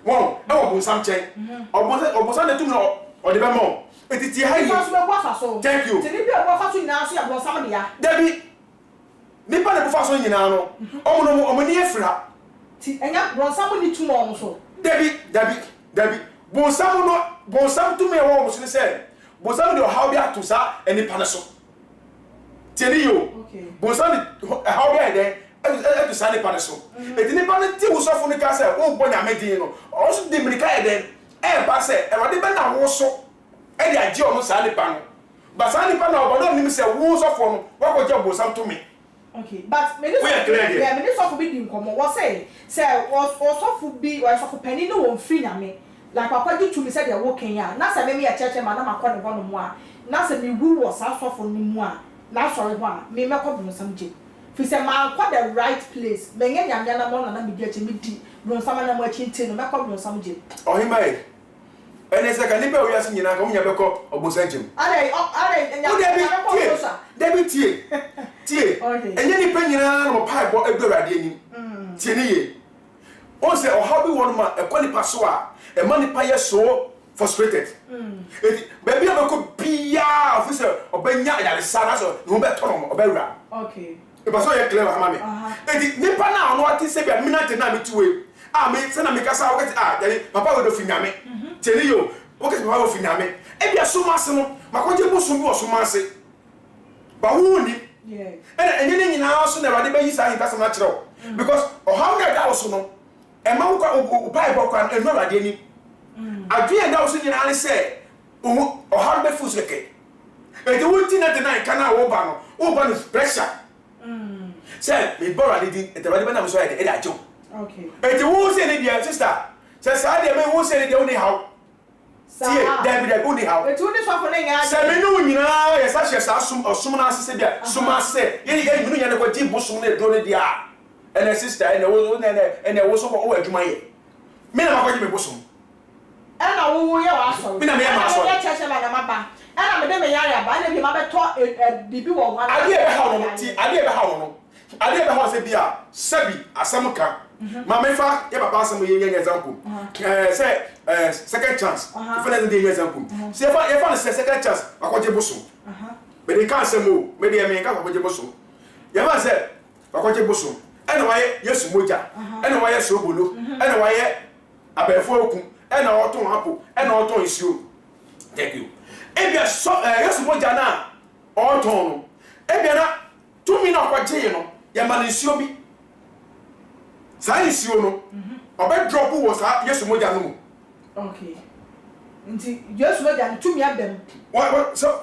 won e wo bonsam chen obosa na tum no o de be mo etiti ha yi thank you ti ni bi ebufa so nyina so ya bonsam de ya debi ni pa na ebufa so nyina no omo ni efra ti enya bonsam ni tum o so debi bonsam tum e wo so ni say bonsam de how be atu sa eni pa na so teni yo bonsam how be dey e to sa ni pa na so eti ni pa na ti wo so fo ni ka say wo bo nya medin no o so de mirika e den e ba say e wade be na wo so e de agi o no sa ni pa no ba sa ni pa na obodo ni mi say wo so fo no wa ko je bonsam to me okay but me ni so fo bi di nkomo wo say wo so fo bi wo so fo pani no wo mfiri nyame like akwaji to me say they wo Kenya na say me ya cheche ma na makọ ne hono mu a na say me wu wo sa so fo ni mu a na sorry ho a me mekọ bronsam je fi say ma akọ the right place me nya nyame na mo na me di ache me di bronsam na mo achi nti no mekọ bronsam je ohima e ene se ka nipa wiase nyina ka munya beko obosanjem Debbie tie enye nipa nyina no pa bo edurade anim tie ne ye o se o how be one ma nipa so a e ma nipa ye so frustrated baby abeko bia office obenya yale sana so no be tono obewura okay e ba so ye clever ama me nipa na ono ati se bia minute na metuwe me se na me kasa o get papa we do finyame tie ne yo o get papa we finyame e bia so mase no makoje bosom bi o so mase ba hu ni enye ne nyina so na rade ba yi sa hinta sama kire because o how na da so no e ma wo Bible kwa e no rade ni adwe da so nyina ne se o how be full seke e de wuti na de na kana wo ba no pressure say me borrow de e de rade ba na so e de ajo okay e de wo se ne dia sister say sa de me wo se ne dia oni how tie David oni how e tu ni so for na nya say me no nyina ye sa hye sa osum na asese bia suma se ye nyinu nya ne ko di bosom na do ne dia ene sister ene wo so wo adwuma ye me na makoje me bosom ena wo ye wa so me na me ma so ye cheche ma na maba ena me de me yare aba na bi ma be to bibi wo wan ade e be ha wo no ti ade e be ha wo no ade e be ha se bia sabi asam ka ma me fa ye papa asam ye example say second chance if na dey example say fa second chance makoje bosom me dey kan say mo me dey me kan makoje bosom ye ma say makoje bosom ena waye yesu moja ena waye sobolo ena waye abefo okun ena oton hapo ena oton isio thank you ebia so yesu moja na oton no ebia na tumi na kwaje ye no ya manisio bi sa isio no obe drop wo sa yesu moja no okay nti yesu moja tumi abem so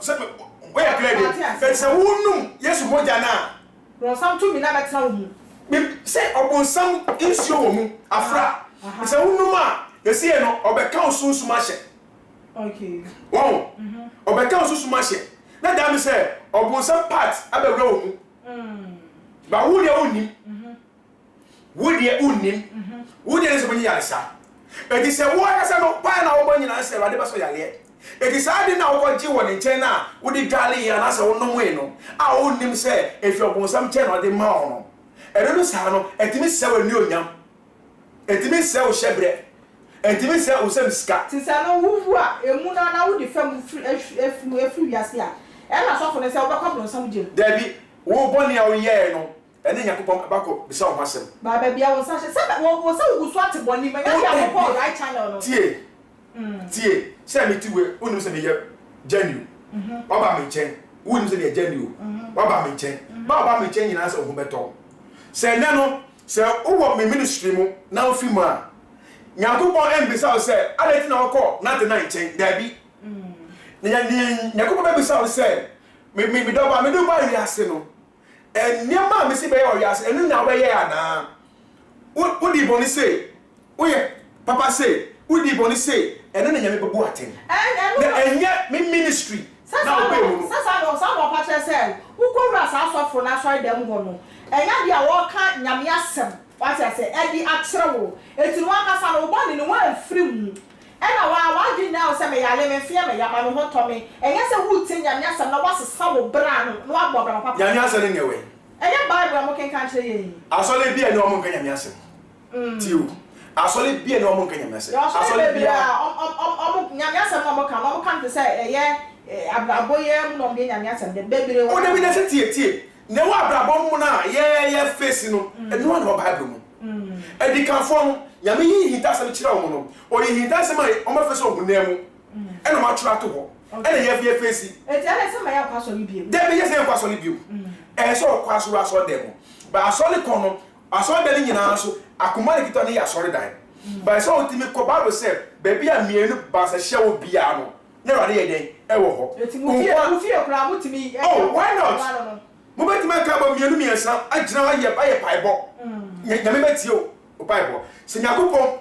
we are clear say wonum yesu moja na ro sam tumi na betna wo mu say obonsam isio wo mu afra say wonuma yesi e no obeka osunsuma hye okay wow obeka osunsuma hye na da me say obonsam part abewra wo mu ba wo de onim wo de onim wo de se banya yalesa e di say wo aka no pa na wo banya na say rade ba so yale e di say ade na wo ji wo ne nchen na wo di dwale ya na say wo no we no a onim say if obonsam chen no de ma wo no erenu sa no etimi se wa ni onyam etimi se wo hyebre etimi se wo sem ska ti se no wuwu a emu na wo di fam efu wiase a e na so fo ne se wo be kwabro sam je dabi wo boni a wo ye no ene yakopom abako bisa wo hasem ba ba bia wo sa hye se wo se wo gusu ate boni ma ya yakopom right channel no tie se mi tiwe unu se me ye genuine baba mi chen unu se ye genuine baba mi chen baba mi chen nyina se wo beto se ne no se wo me ministry mu na ofi mu a nyakopom embisa wo se aleti na woko na te na chen dabi nyakopom embisa wo se me do ba wiase no eniama me si be yo wiase enu na we ye ana udi boni say oye papa say udi boni say enu na nyame bebu aten enye me ministry na obe mu sasa no pa say ukowura sa asofo na so dem go no enya dia wo ka nyame asem what I say edi akere wo etinu aka sa no boni ni wan free mu ena wa di na o se me yale me fie me ya ma me ho to me enye se wu tin nyame asem na wasesa wo bra no wa gbo bra papa nyame asem ne we enye Bible mo ken kan kire yi asole bia ni o mo kan nyame asem tiu asole bia ni o mo kan nyame asem asole bia o nyame asem mo kan to say eye abraboye mu no me nyame asem de bebere o de bi na se tie ne wa abrabom mu na ye face no enu wa no Bible mu edikanfo nyame yi hinta asem kire o mo no o yi hinta asem o ma face o hunemu eno ma twa to ho ene ye face eti ale se ma ya kwaso ni biem de be ye se kwaso ni biem so kwaso aso dem ba aso le kono aso de ni nyina so akoma le kita ni ya sorry dan ba so otimi ko Bible say baby a mienu ba se hye wo bia no ne rade ye den e wo ho eti mu fie kura mu timi oh why not mo beti man ka ba mienu miensa agina wa ye ba ye paibo nyame beti o paibo se nyakopon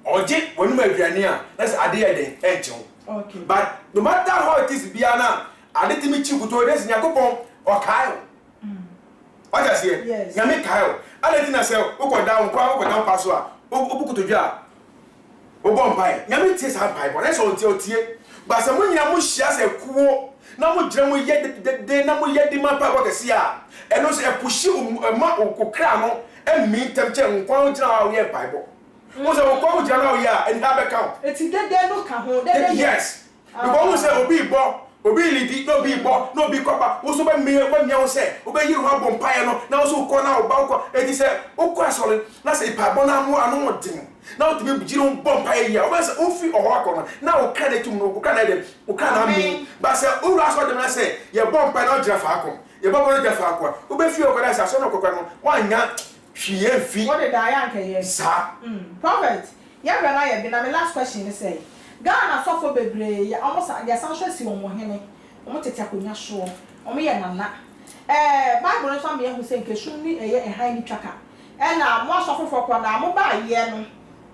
oje wonu ma aduane a na se ade ye den e nchen okay but no matter how it is bia na ade timi chi kuto de se nyakopon o kai what I say nyame kai o ade ti na se o ko down kwa o ko down paso a o bukuto dwa Obon pai. Nyame tie sa pai. But so tie. But se mo nyina mo hia se kuo. Na mo gyina mo ye de na mo ye di ma pai kesi a. Eno se epushi ma okokra no emi temche nkwan gyina a ye pai bo. Mo se okwan gyina na o ye a eni ha be count. Eti de no ka ho de. Yes. Because mo se obi bo obi lidi no bi bo no bi kopa wo so be me wo se wo be yi ho abon pai no na wo so ko na wo ba ko eti se wo ko asole na se pa bo na mo anu mo din na wo tibe bujiro bon pai ya wo se wo fi oho akọ na wo ka na tum no wo ka na dem wo ka na mi ba se wo ra so dem na se ye bon pai na ojira fa akọ ye bo no ojira fa akọ wo be fi o ko na se so no kokọ no wa nya hwie fi what did I anke ye sa prophet ya bra na ye bi na my last question is say Ghana Sofo bebre ya almost ya sanhwe si won hene omo tete akonya so omo ye nana Bible no so me hu se nkesu ni eye ehan ni twaka na mo Sofo fo na mo ba ye no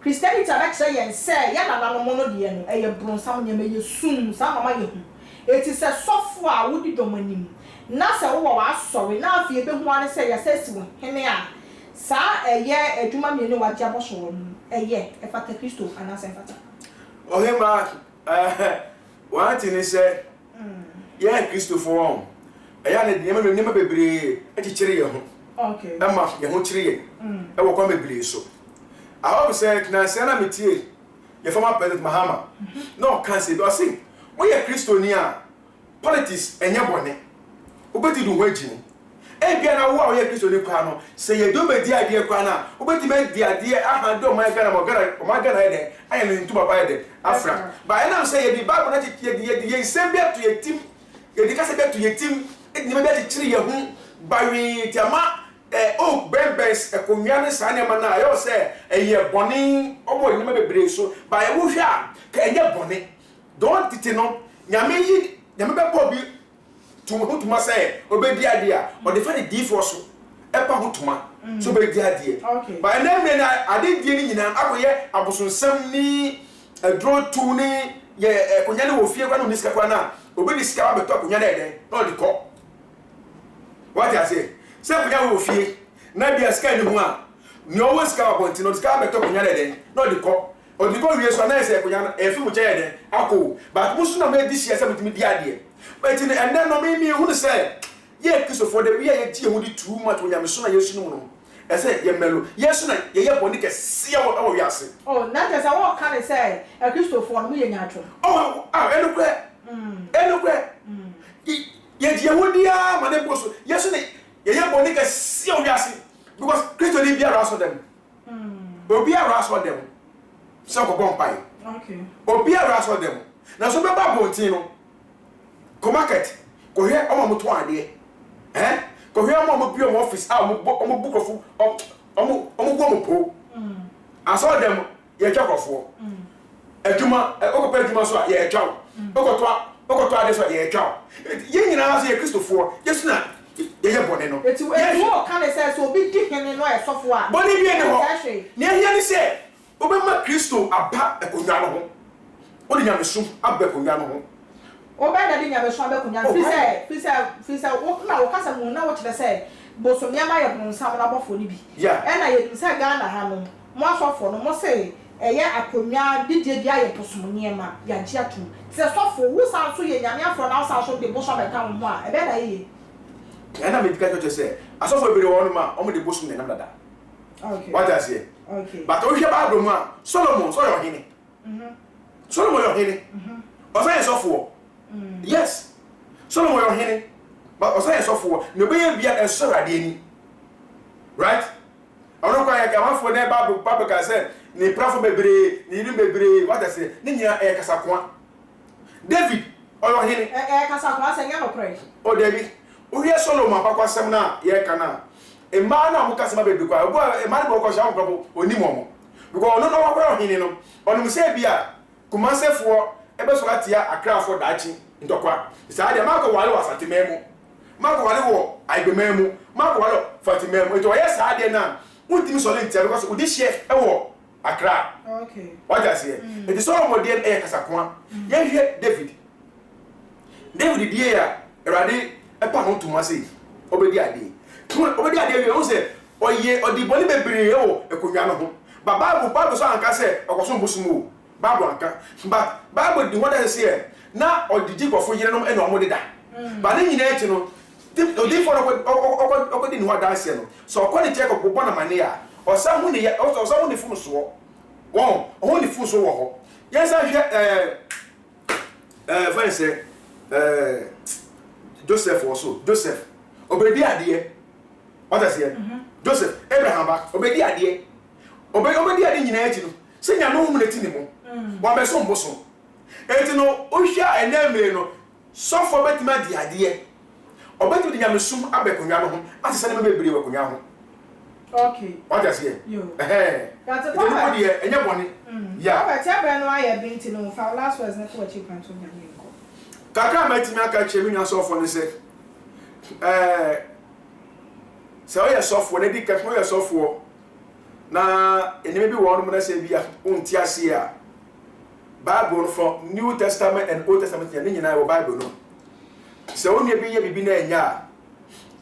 Christianity na kse ye nse ya nana no mo no de no eye bronsam nya me ye sum sa mama ye hu eti se Sofo a wodi domanim na se wo wa asori na afie be hu ane se ya se si won hene a sa eye adwuma me ni wa dia bo so eye efata Kristo ana se efata Ohima one thing is yeah Christopher on eya ne de me bebre e chire ye ho okay ma ye ho chire ye e wo kwa bebre so I hope say na se na metie ye former president Mahama no can say do say we ye Christiani a politics enye bone obeti du ho agini bia na wo a ye Christiani kwa no se ye do be di ade kwa na obeti me di ade aha do my Ghana mo Ghana ede aye no ntu baba ede afra ba ena say ye di Bible na ye sembia to ye tim ye di ka se be to ye tim e ni me be chire ye hu ba wi tiama o bembes ekonwa ne sa ne ma na ayo se ye boni omo ni me bebre so ba ye wo hwa ka enye boni don titi no nyame be bo bi tuma say obedi ade a o de fa de D4 so e pa hotuma so be di ade ba na me na ade die ni nyina akoye abosonsam ni draw to ni ye konya ne wo fie kwa no ni sika kwa na obedi sika ba beto konya na ede no de ko what I say se konya wo fie na bia sika ni ho a ni owo sika ba bonti no sika beto konya na ede no de ko o de ko wie so na se konya na e fi mu che ede ako ba musu na me di sia se mutimi di ade but in and then no me who say yeah Christopher the we ye tie hu di too much when so na yesu no no e say ye melo yesu na ye boni ke sia wo wi ase oh na just I walk can say Christopher no ye nyatro oh enukwe ye die hu dia ma ne boso yesu na ye boni ke sia wo wi ase because Christo ni bia raso dem obi a raso dem so ko bon pai okay obi a raso dem na so be ba bontin no ko market ko he omo mo to ade ko he omo bi omo office omo bukofu omo go mo po aso dem ye twakofo adwuma okopa adwuma so ye twaw okoto ade so ye twaw ye nyina so ye Christopher yesu na ye bone no eti wo kan say so obi di hene no e sofo a bone bi ne ho ne ahia ni say obema Christo aba ekonwa no ho odi nyame so aba ekonwa no ho Oba na dinya be so abekonya fi say wo na wo kasa mu na wo kire say boso nyama ye bronsam na bofo ni bi e na ye say Ghana ha no mo asofo no mo say eye akonya didie bia ye posom nyema ya ji atum se sofo wo san so ye nyame afro na san so de boso be kan mo a e be da ye e na me dika to say asofo bere wonu ma o mo de boso ne nam dada okay what I say okay but o hwe ba do mu a Solomon so yo hene Solomon yo hene o say sofo yes Solomon yo hene but o say sofo no be ye bia esora de ni right ono kwa ya ka wafo na Bible ka say ni prafo bebre ni ni bebre what I say ni nyina e kasa kwa David o yo hene kasa kwa say nya no pray o David o hwe Solomon pa kwa sem na ye kana e ma na mo kasa ma bebre kwa bo e ma bo ko sha mo oni mo because ono no wa kwa hene no ono mo say bia kumasefo ebe so latia akrafo dachi ntokwa isa de mako wale wasati memu mako wale wo aibe memu mako wale fati memu eto ye sa de na utimi so le ntia because udi share e wo akra okay what I say it is all modern e kasakwa ye hwe David die ya erade e pa no tuma sei obedi ade we o se oye odi boni bebre e wo ekonwa no ho Bible so anka se okoso mbusumu Bible anka but Bible di what I say na odidi go fo yire no e no mo deda but ni nyina echi no odi for okodi ni what I say no so okodi check up bo na mane a osa hu ni osa hu ni fu so wo hu ni fu so wo ho yes I hear for say Joseph also Joseph obedi ade what I say Joseph Abraham ba obedi ade obedi ade nyina echi no se nya no hu ne ti ni mo wa be so mboso enti no ohia enamre no Sofo betima di ade obetu di nyamesum abekonwa no ho asese ne bebere wakonwa ho okay what I say yo that's it ko di enye bone ya ba tia be no aye binti no fa last words na ko chi kwan to nyame ko kaka matimi aka chemi nya Sofo ne se se oya Sofo ne di ka oya Sofo na eneme bi wo no mo na se bia unti ase a Bible from New Testament and Old Testament ya nyina wo Bible no se woni bi ye bibi na enya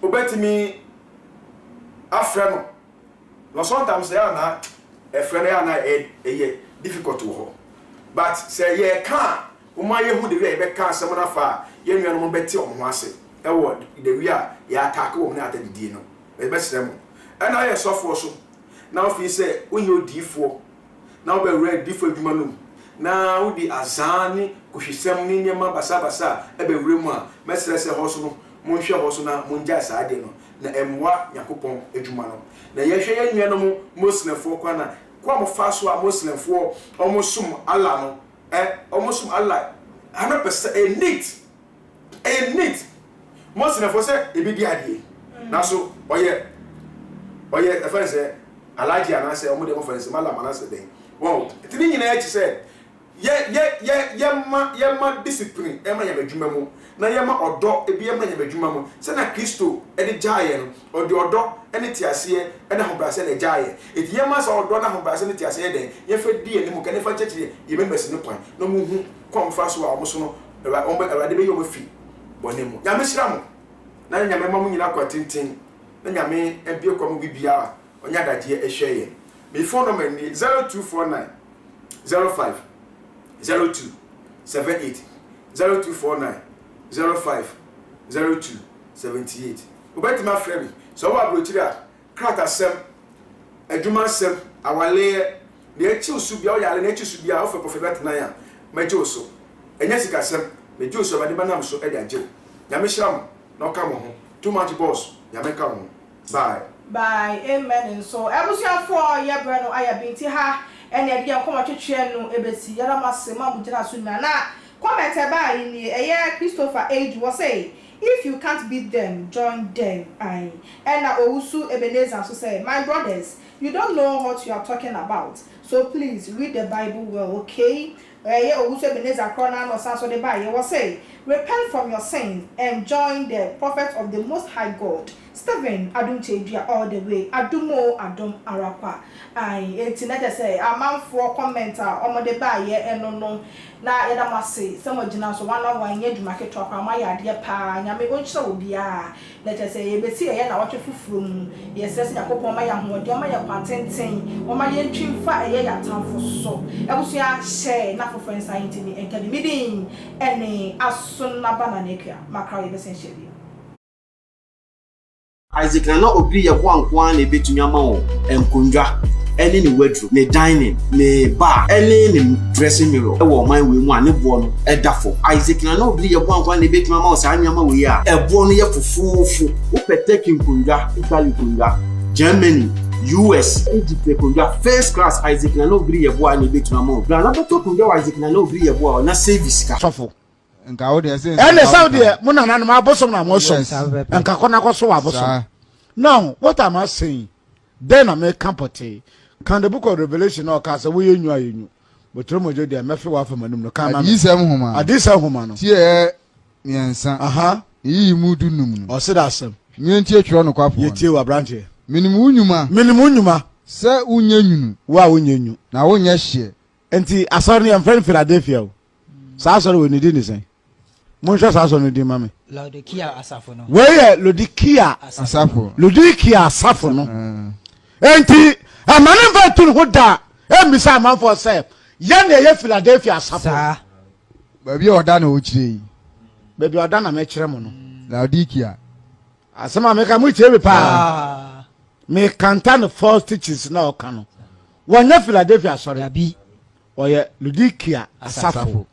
obetimi afra no no sometimes ya na efra na ya na eye difficult ho but say ye can uma ye hu de we be kan asem na fa ye nua no mo beti o ho ase e wo de wi a ya attack wo na atadidi no e be sere mo e na ye Sofo so na ofi say onye odifo na wo be read difo adwuma no na udi azani kuhwisem ni nyema basa ebe wremu a mesere se hoso no monhwe hoso na monja saade no na emwa yakopon adwuma no na yehwe ye nua no mo muslimfo kwa na kwa mo faso a muslimfo omosum Allah no omosum Allah 100% a neat muslimfo se ebi di ade na so oye efa se alaji ana se omode mo fa se mala mana se den wow tini nyina ya chi se yema discipline ema ya badwuma mu na yema odo ebi yema ya badwuma mu se na Kristo edi jaaye no odi odo ene tiase ene hobrase na jaaye eti yema sa odo na hobrase ne tiase den ye fa di ene mu ka ne fa chechire ye members ne kwan no mu hu kwamfa so a omoso no awade be yo mafi bone mu nyame hira mu na nyame ma mu nyina kwa tintin na nyame ebie kwa mu bibia onya daje ehwe ye me phone number ni 0249 05 0278 0249 05 0278 obetima frame so wa brochira krata sem adwuma sem awale de echi usubia o yale na echi usubia o fe prophet na ya maje oso enya sika sem maje oso bade banam so e de aje nyame hyiram na oka mo ho too much boss nyame ka mo bye amen so ebusuafo ye bre no aya binti ha ene ade yakoma twetwe no ebesi yara masema bugina so na comment eba ni eye Christopher Age was say if you can't beat them join them and Owusu Ebenezer so say my brothers you don't know what you are talking about so please read the Bible well okay Owusu Ebenezer corner no so the Bible was say repent from your sins and join the prophet of the most high God Stephen Adom Chedua all the way Adom Arapa internet say amanfo commenter omode ba ye eno no na yeda mase some ogina so one on one ye dwuma keto akwa ma ya de pa nyame onhyira obia let say ye beti ye na watwe fufuro mu ye sese yakopon ma ya hoode ma ya kwantenten o ma ye ntwimfa ye ya tamfo so ebusua share na for friends science ni enkadi midin ene asunna bana nekua makra ye besen share Isaac na obri ye kwankwan na betumi ama wo enkonwa ene ni wardrobe ne dining ne bar ene ni dressing mirror e wo man we mu ane bo no e dafo Isaac na obri ye kwankwan na betumi ama wo sa anyama we ya e bo no ye fufufu wo peteki nkonwa Italy konwa Germany US Egypt konwa first class Isaac na obri ye bo ane betumi ama wo na beto konwa Isaac na obri ye bo na service ka Sofo nka wo de sense ene Saudi mo na na ma bosom na mo so nka kona ko so wa bosom now what am I saying then I make campete can the book of Revelation or cast away you but Romojo de mefe wa fama num no kan ma adisa homa no tie nyansa yi mudu num o se da asem nyentie twa no kwapo ye tie wa branche minimu nyuma se unya nyunu wa unya nyu na wonya hye enti asori am friend Philadelphia o sa asori we ni di ni sen Monsha saso no di mame. Laodikia asafo no. Weye Laodikia asafo. Laodikia asafo no. Enti amane mfa tun ho da. Emisa amanfo say Yan ye Philadelphia Safo. Baby oda na ochire. Baby oda na me kire mo no. Laodikia. Asema me ka mu chebe pa. Me kantan false teachings na oka no. Wonya Philadelphia sorry abi. Oye Laodikia Safo.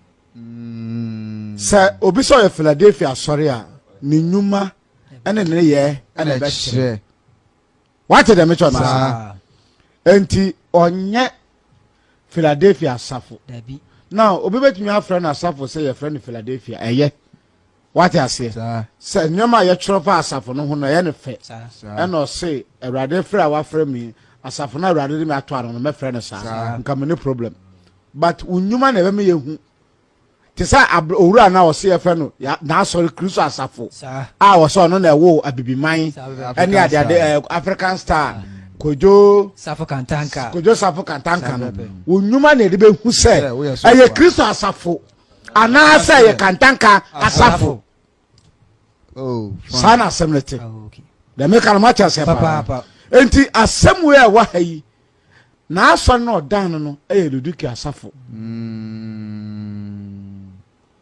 Sa obi so ye Philadelphia sorry a ni nyuma ene ne ye ene be kire. What the me chona. Enti onye Philadelphia Safo. Dabi. Now, obi betumi afra na Safo say your friend Philadelphia. Eye. What I say? Say nyoma ye trofa Safo no ho no ye ne fe. E no say Awurade fra wa fra mi Asafo na Awurade mi ato aro no me fra ne sa. Nka me no problem. But unyuma na be me yehu. Ti say owura na o say ye fra no na sorry Kristo Asafo. Ah wo so no na wo abibiman. Ene ade African Star. Kojo Safo Kantanka no unyuma na de be hu se eye Kristo Asafo ana se ye Kantanka Asafo sana semlete de me kan match ase papa enti asem we a wa hayi na aso no dan no eye Duduki Asafo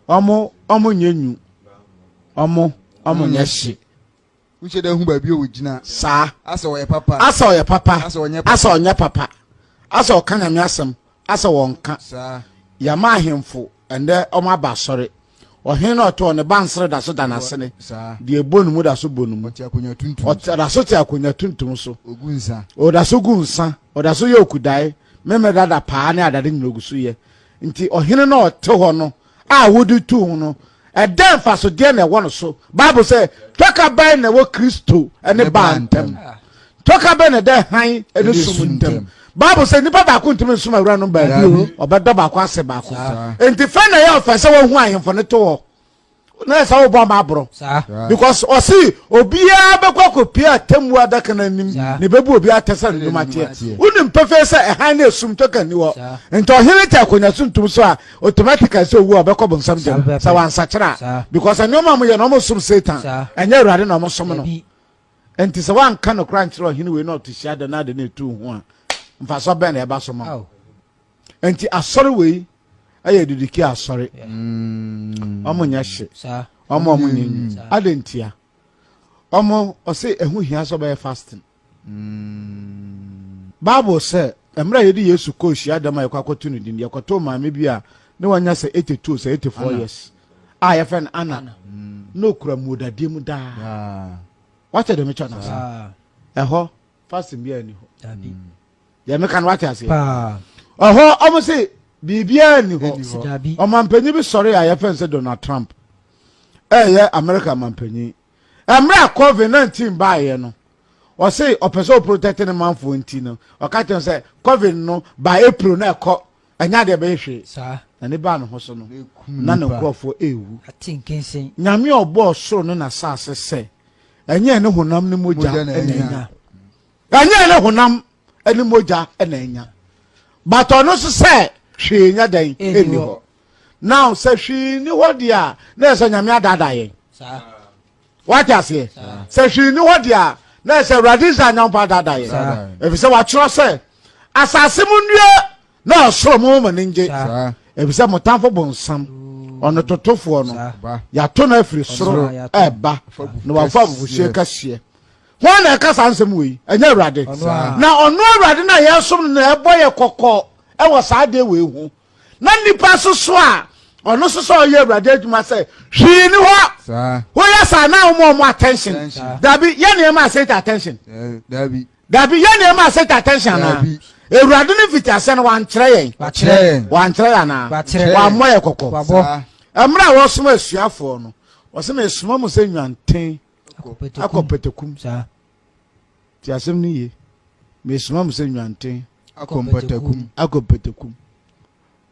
omo nyenyu omo nyeshi Uche de hu baby o gina sa asa wo ye papa asa onye papa asa okanya me asem asa wonka sa ya ma ahemfo ende o ma ba sori ohen na oto ne bansere da so da na sene de ebonu mu da so bonu mu ti akonya tuntum o da so ti akonya tuntum so ogunsa o da so gunsa o da so ye okudai meme da pa ne adade nyinogusu ye nti ohen na oto ho no a wodi tu ho no Eden faso de na won so Bible say talk about na wo Kristo ene bantem talk about na de han ene sumuntem Bible say nipa ba ko ntimi suma wura no ba bi obedo ba ko ase ba ko enti fa na ya ofese wo hu ahemfo ne to wo na sa wo bo ma abro because o see obia be ko pia temu adaka na nim ne bebu obia tesa no matie unim pefe se han na esum to kan ni wo enti o hene ta konya suntum so a automatically so wo be ko bonsam dem sa wan sachira because anyoma mo ye no mo sum Satan enya urade na mo som no enti se wan kan no crunch ro hene we no to shia da na de na etu ho a mfa so be na e ba so mo enti asori we aye Duduki asori omo nya hye omo nyenyu adentia omo o say ehu hia so be fasting Bible say emra yedi Yesu ko hia Adom ayekwakoto no din yekoto maame bi a ne wanya say 82 say 84 years ye fen Anna no kura modade mu da what the me chana sa eho fasting bi ani ho ya me kan what say oho omo say bibia ni ho o mampanyi bi sori a ye fen say Donald Trump ye America mampanyi emra COVID-19 ba ye no o say o person protecting the man for enti no o ka tell say COVID no by April na ekọ anya de be hwe sa na ne ba no ho so no na ne krofo ewu atinkensen nyame obo soro no na sase se anya ne honam ne moja enanya anya ne honam ene moja enanya but ono so say hwe nya dan eni ho now say hwe ni ho dia na so nyame adada ye sa what you say say hwe ni ho dia na say radisa nyampa adada ye if say wa tro say asase mu nua na so mo maninje if say motamfo bonsam ono totofo no ya to na afiri soro eba no wa fa buhye kahye ho na ka sansem we anya Awurade na ono Awurade na yesom na eboye kokko e wo saade we hu na nipa soso a ono soso ye Awurade adwuma say hwi ni ho ho ya sa na mo attention dabi ye na ma set attention dabi ye na ma set attention na Awurade ni fitiase na wan kire yen na wa moye kokko amra wo som asuafo no wo se me soma mo se nwanten akopetekum sa ti asem ni ye me soma mo se nwanten akopetekum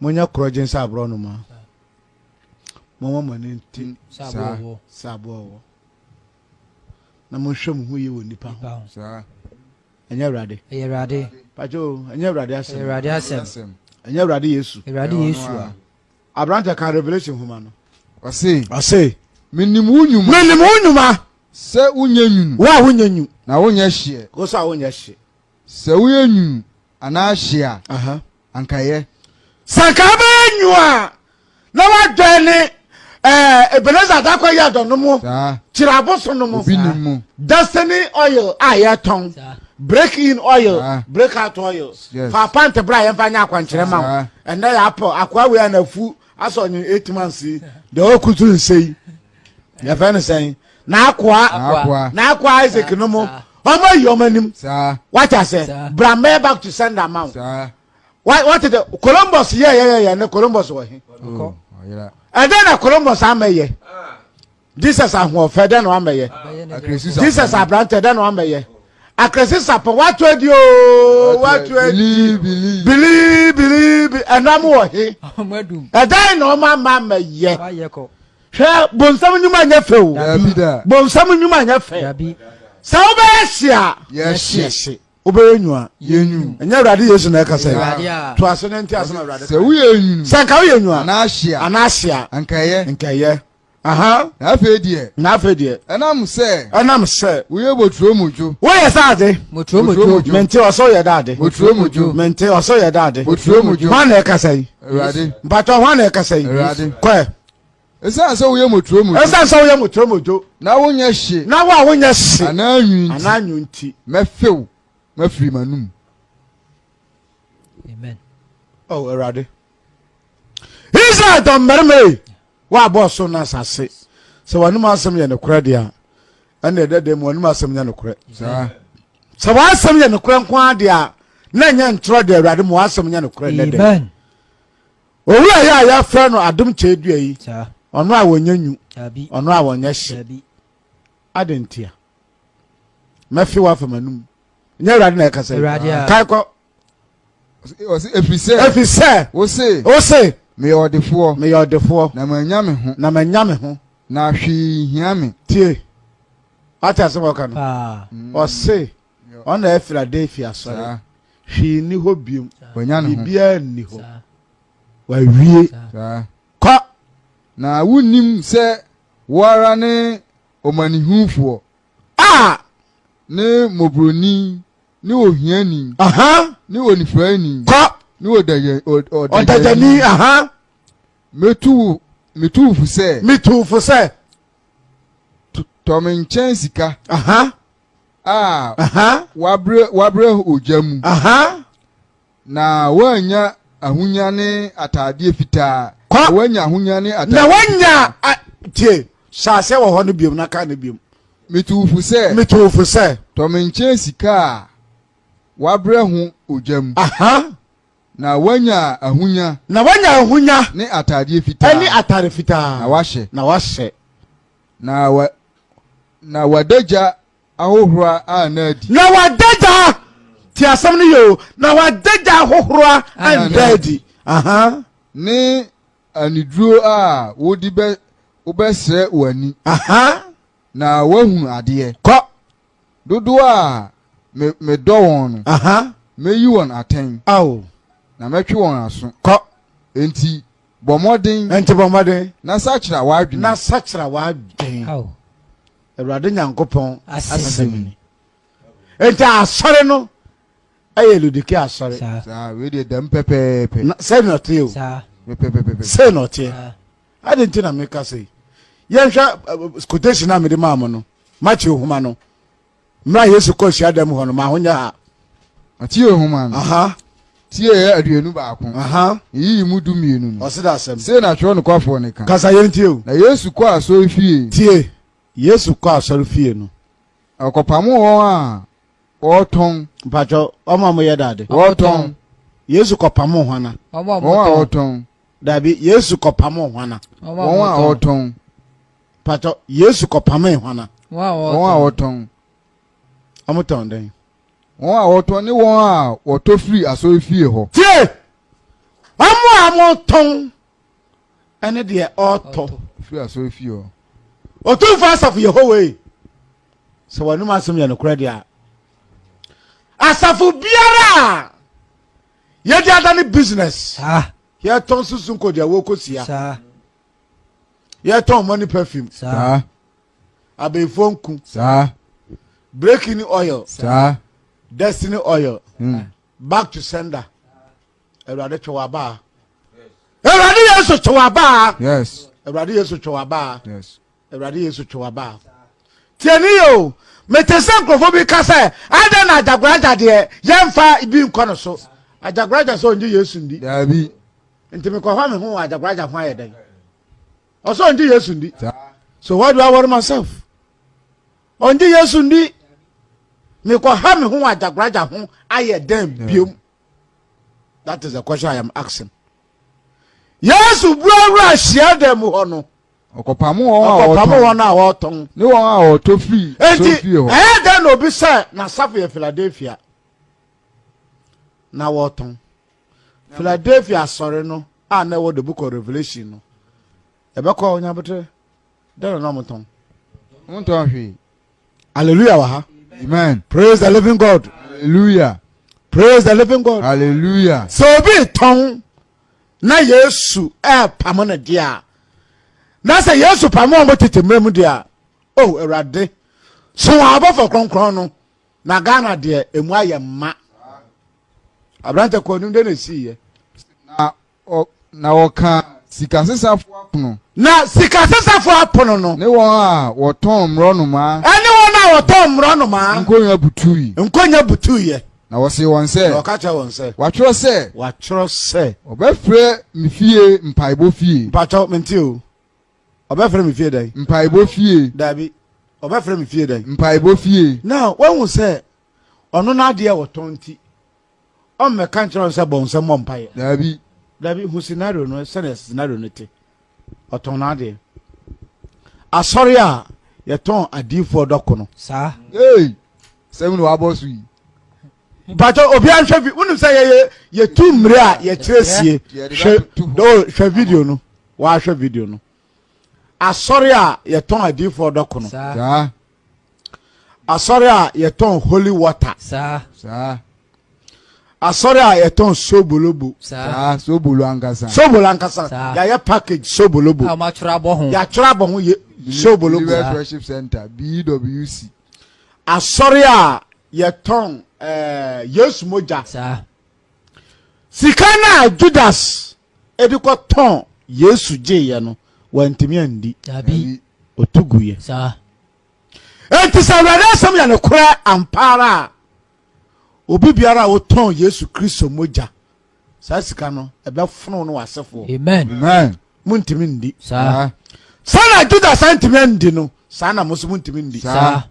monya krojen sa abro no ma mo manenti sabo na mo hwem hu ye woni pa sa anya Awurade pajo anya Awurade asem anya Awurade Yesu Abranta kan Revelation huma no ase minim unyuma se unyenyu wa unyenyu na wonya hye ko sa wonya hye se unyenyu ana hye a ankaye Sakabe nyua. Na wa dwene Ebenezer da kwa ya no mu. Chiraboso no mu. Destiny oil ayeton. Break in oil, break out oil. For pant bra yen fanya akwankyere ma. And na ya po akwa we na fu aso nyi 8 months the okutu nsei. Ya fa ne sen. Na akwa Isaac no mu. Omo yomanim. What I say? Bra me back to send amount. What the Columbus yeah na Columbus wa he. Oh yeah. And then Columbus ameye. Jesus ahwo fe den no ameye. Jesus abrante den no ameye. Akresi po what do believe and am wo he. And then no mama ye. Hwe bonsam nyuma nya fe o. Bonsam nyuma nya fe. Sa obehia. Yes. Obenyua yenyu enya urade Yesu na ekasa to aso na nti aso na urade se wo yenyu sanka wo yenyua anahia ankaye aha na afedie enam se wo ye boturo mojo wo ye saade boturo mojo mente oso ye daade boturo mojo mente oso ye daade boturo mojo ma na ekasa yi urade bato ho na ekasa yi kwa esa se wo ye moturo mojo na wo nya hye na wo nya hye ananyu nti mefew mafiri manum. Amen. Oh, erade. Israel don merme. Wa boss so na sase. So wanum asem ye ne kura dia. Ana dede mu wanum asem ye ne kura. So wa asem ye ne kura kwa dia. Na nya ntro de erade mu asem ye ne kura dede. Amen. Owura ya fra no Adom chedua yi. Ono a wonyanyu. Ono a wonya hye. Adentia. Mafi wa fa manum. Nya urade na ekasa kai ko efise wo se me yodefo na manya me ho na hwi hia me tie ata se wo kan o se ona Philadelphia sorry hwi ni ho biom bibia ni ho wa wie ko na wunim se wara ne omanihufo ne mobroni ni ohiani ni onifrani ko ni odajani metu fuse to men chansika wabre ojamu na wanya ahunya ne atade fitaa wanya ahunya ne atade na wanya tie sase wo ho no biom na ka no biom metu fuse to men chansika wabre hu ojam na wanya ahunya ne atade fitaa na wahye na wadaja ahohora anadi na wadaja ti asam ne yo na wadaja ahohora anadi ne aniduro a wodi be obesre wani na wahu ade ko dodo a me do won me yi won aten na metwe won aso ko enti bomoden na sachira wadwen Ewurade Nyankopon asemi enti asore no ayeludike asore we dey dem pepepe say not you say not you I didn't na make say yenhwa quotation na me de maamo no machi ohuma no mra Yesu ko hia dem ho no ma honya ha ati ohuma no tie aduenu ba ko yi mu du mienu no osida asem say na tro no kwafo ne kan kasa yenti o na Yesu ko aso fie tie Yesu ko asori fie no akopamo won a oton mpacho omo ye dade oton Yesu ko pamo hwana oton dabi Yesu ko pamo hwana won oton pacho Yesu ko pamo hwana won oton amoton den won oton ni won a woto free asori fie ho tie amoton ene de oto free asori fie ho otu fast of Yehovah so wanu masem ya no kura dia asafu biara ye dia da ni business ye ton susun ko dia wo kosia ye ton money perfume abefo nku breaking oil destiny oil back to sender Ewurade twa ba Awurade Yesu twaba. Yes. Awurade Yesu twaba. Yes. Awurade Yesu twaba. Tieni yo, metese nkrofo bi ka say, ada na ajagraja de yemfa ibi nkono so. Ajagraja so nji Yesu ndi. Dabi. Nti me kwa me ho ajagraja ho ayeden. Oso nji Yesu ndi. So why do I worry myself? Onji Yesu ndi. Me kwa me ho ajagraja ho ayeden biom. That is the question I am asking. Yesu bua share them ho no. Okopamu won na woton. Ni won a oto free. Enti den obi say na Sofo ye Philadelphia. Na woton. Philadelphia sorry no. Ah na wo the book of Revelation no. Ebekọ onyabotre. Den no moton. Monton hwe. Hallelujah wa ha. Amen. Praise the living God. Hallelujah. Praise the living God. Hallelujah. So be ton na Yesu pamona dia. Na say Yesu pamon mo tete mremu dia. Oh Erade. So abofo kronkron no na Ghana de emu ayemma. Abrante ko nu de na siye. Na woka sikasesafo apono. Na sikasesafo apono no. Ne won a woton mro no ma. Ene won a woton mro no ma. Nkonya butuyi. Na wose won se. Na wakacha won se. Watwro se. Obefre mfie mpaibo fie. Pacho menti o. Obefre mfie dai. Mpaibo fie. Dabi. Obefre mfie dai. Mpaibo fie. Now when we say ono na de woton ti. O me kan chiro se bon se mo mpaye. Dabi hu scenario no scenario no te. Oton na de. Asori a ye ton adifo doko no. Sa. Hey. Seven wa boss wi. Bato obi anhwe vi unu say ye tu mre a ye tresie hwe video no wa hwe video no asori a ye ton adifo doko no sa asori a ye ton holy water sa asori a ye ton sobolobo sa sobolo ankasa ya ye package sobolobo ha ma twra bo ho ya twra bo ho ye sobolobo worship center BWC asori a ye ton Yesu moja sa sikana Judas ediko ton Yesu je ye no wantimi andi dabi otuguye sa enti sawrade asem ya ne kura ampara obi biara wo ton Yesu Kristo moja sa sika no ebe funu no wasefo amen muntimi ndi sa sana Judas antimi andi no sana musu muntimi ndi sa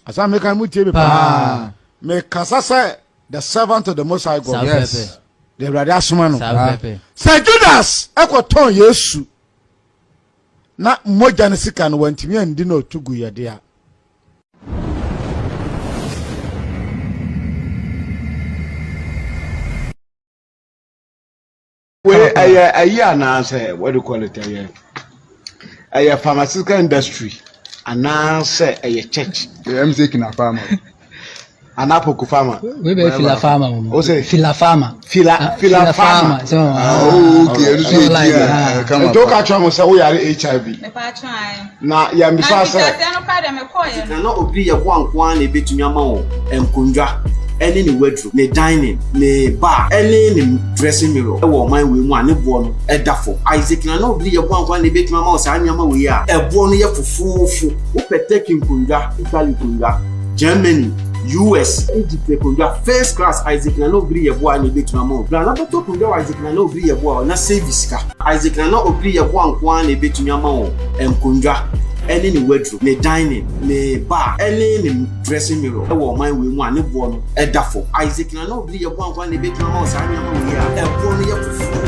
asa me kan mutie be pa me kasa say the servant of the Most High God. Yes. The brother asuma no. Say Judas ekoton Yesu na moja ne sika no wantimi andi na otugu ye de a. We aya na say what do you call it aya pharmaceutical industry ana say aya church am taking a farmer anapoku farmer we be fila farmer o say fila farmer so okay come to catch am say we are HIV me pa try na ya mi fa say no ka de me koye na obi ye kwankwan na betumi ama wo enkonwa ene ni wardrobe ne dining ne bar ene ni dressing mirror e wo man we mu ane bo no e dafo Isaac na obi ye kwankwan na betumi ama wo sa anyama we ya e bo no ye fufufu wo peteki nkonwa Italy nkonwa Germany US Egypt konja first class Isaac na obi ye bo ane betumi ama wo na beto konja Isaac na obi ye bo na service ka Isaac na obi ye kwankwan na betumi ama wo enkonwa ene ni wardrobe ne dining ne bar ene ni dressing mirror e wo man we mu ane bo no e dafo Isaac na obi ye bo ankwa na betuma ma o sa anyama we ya e bo no ye fufu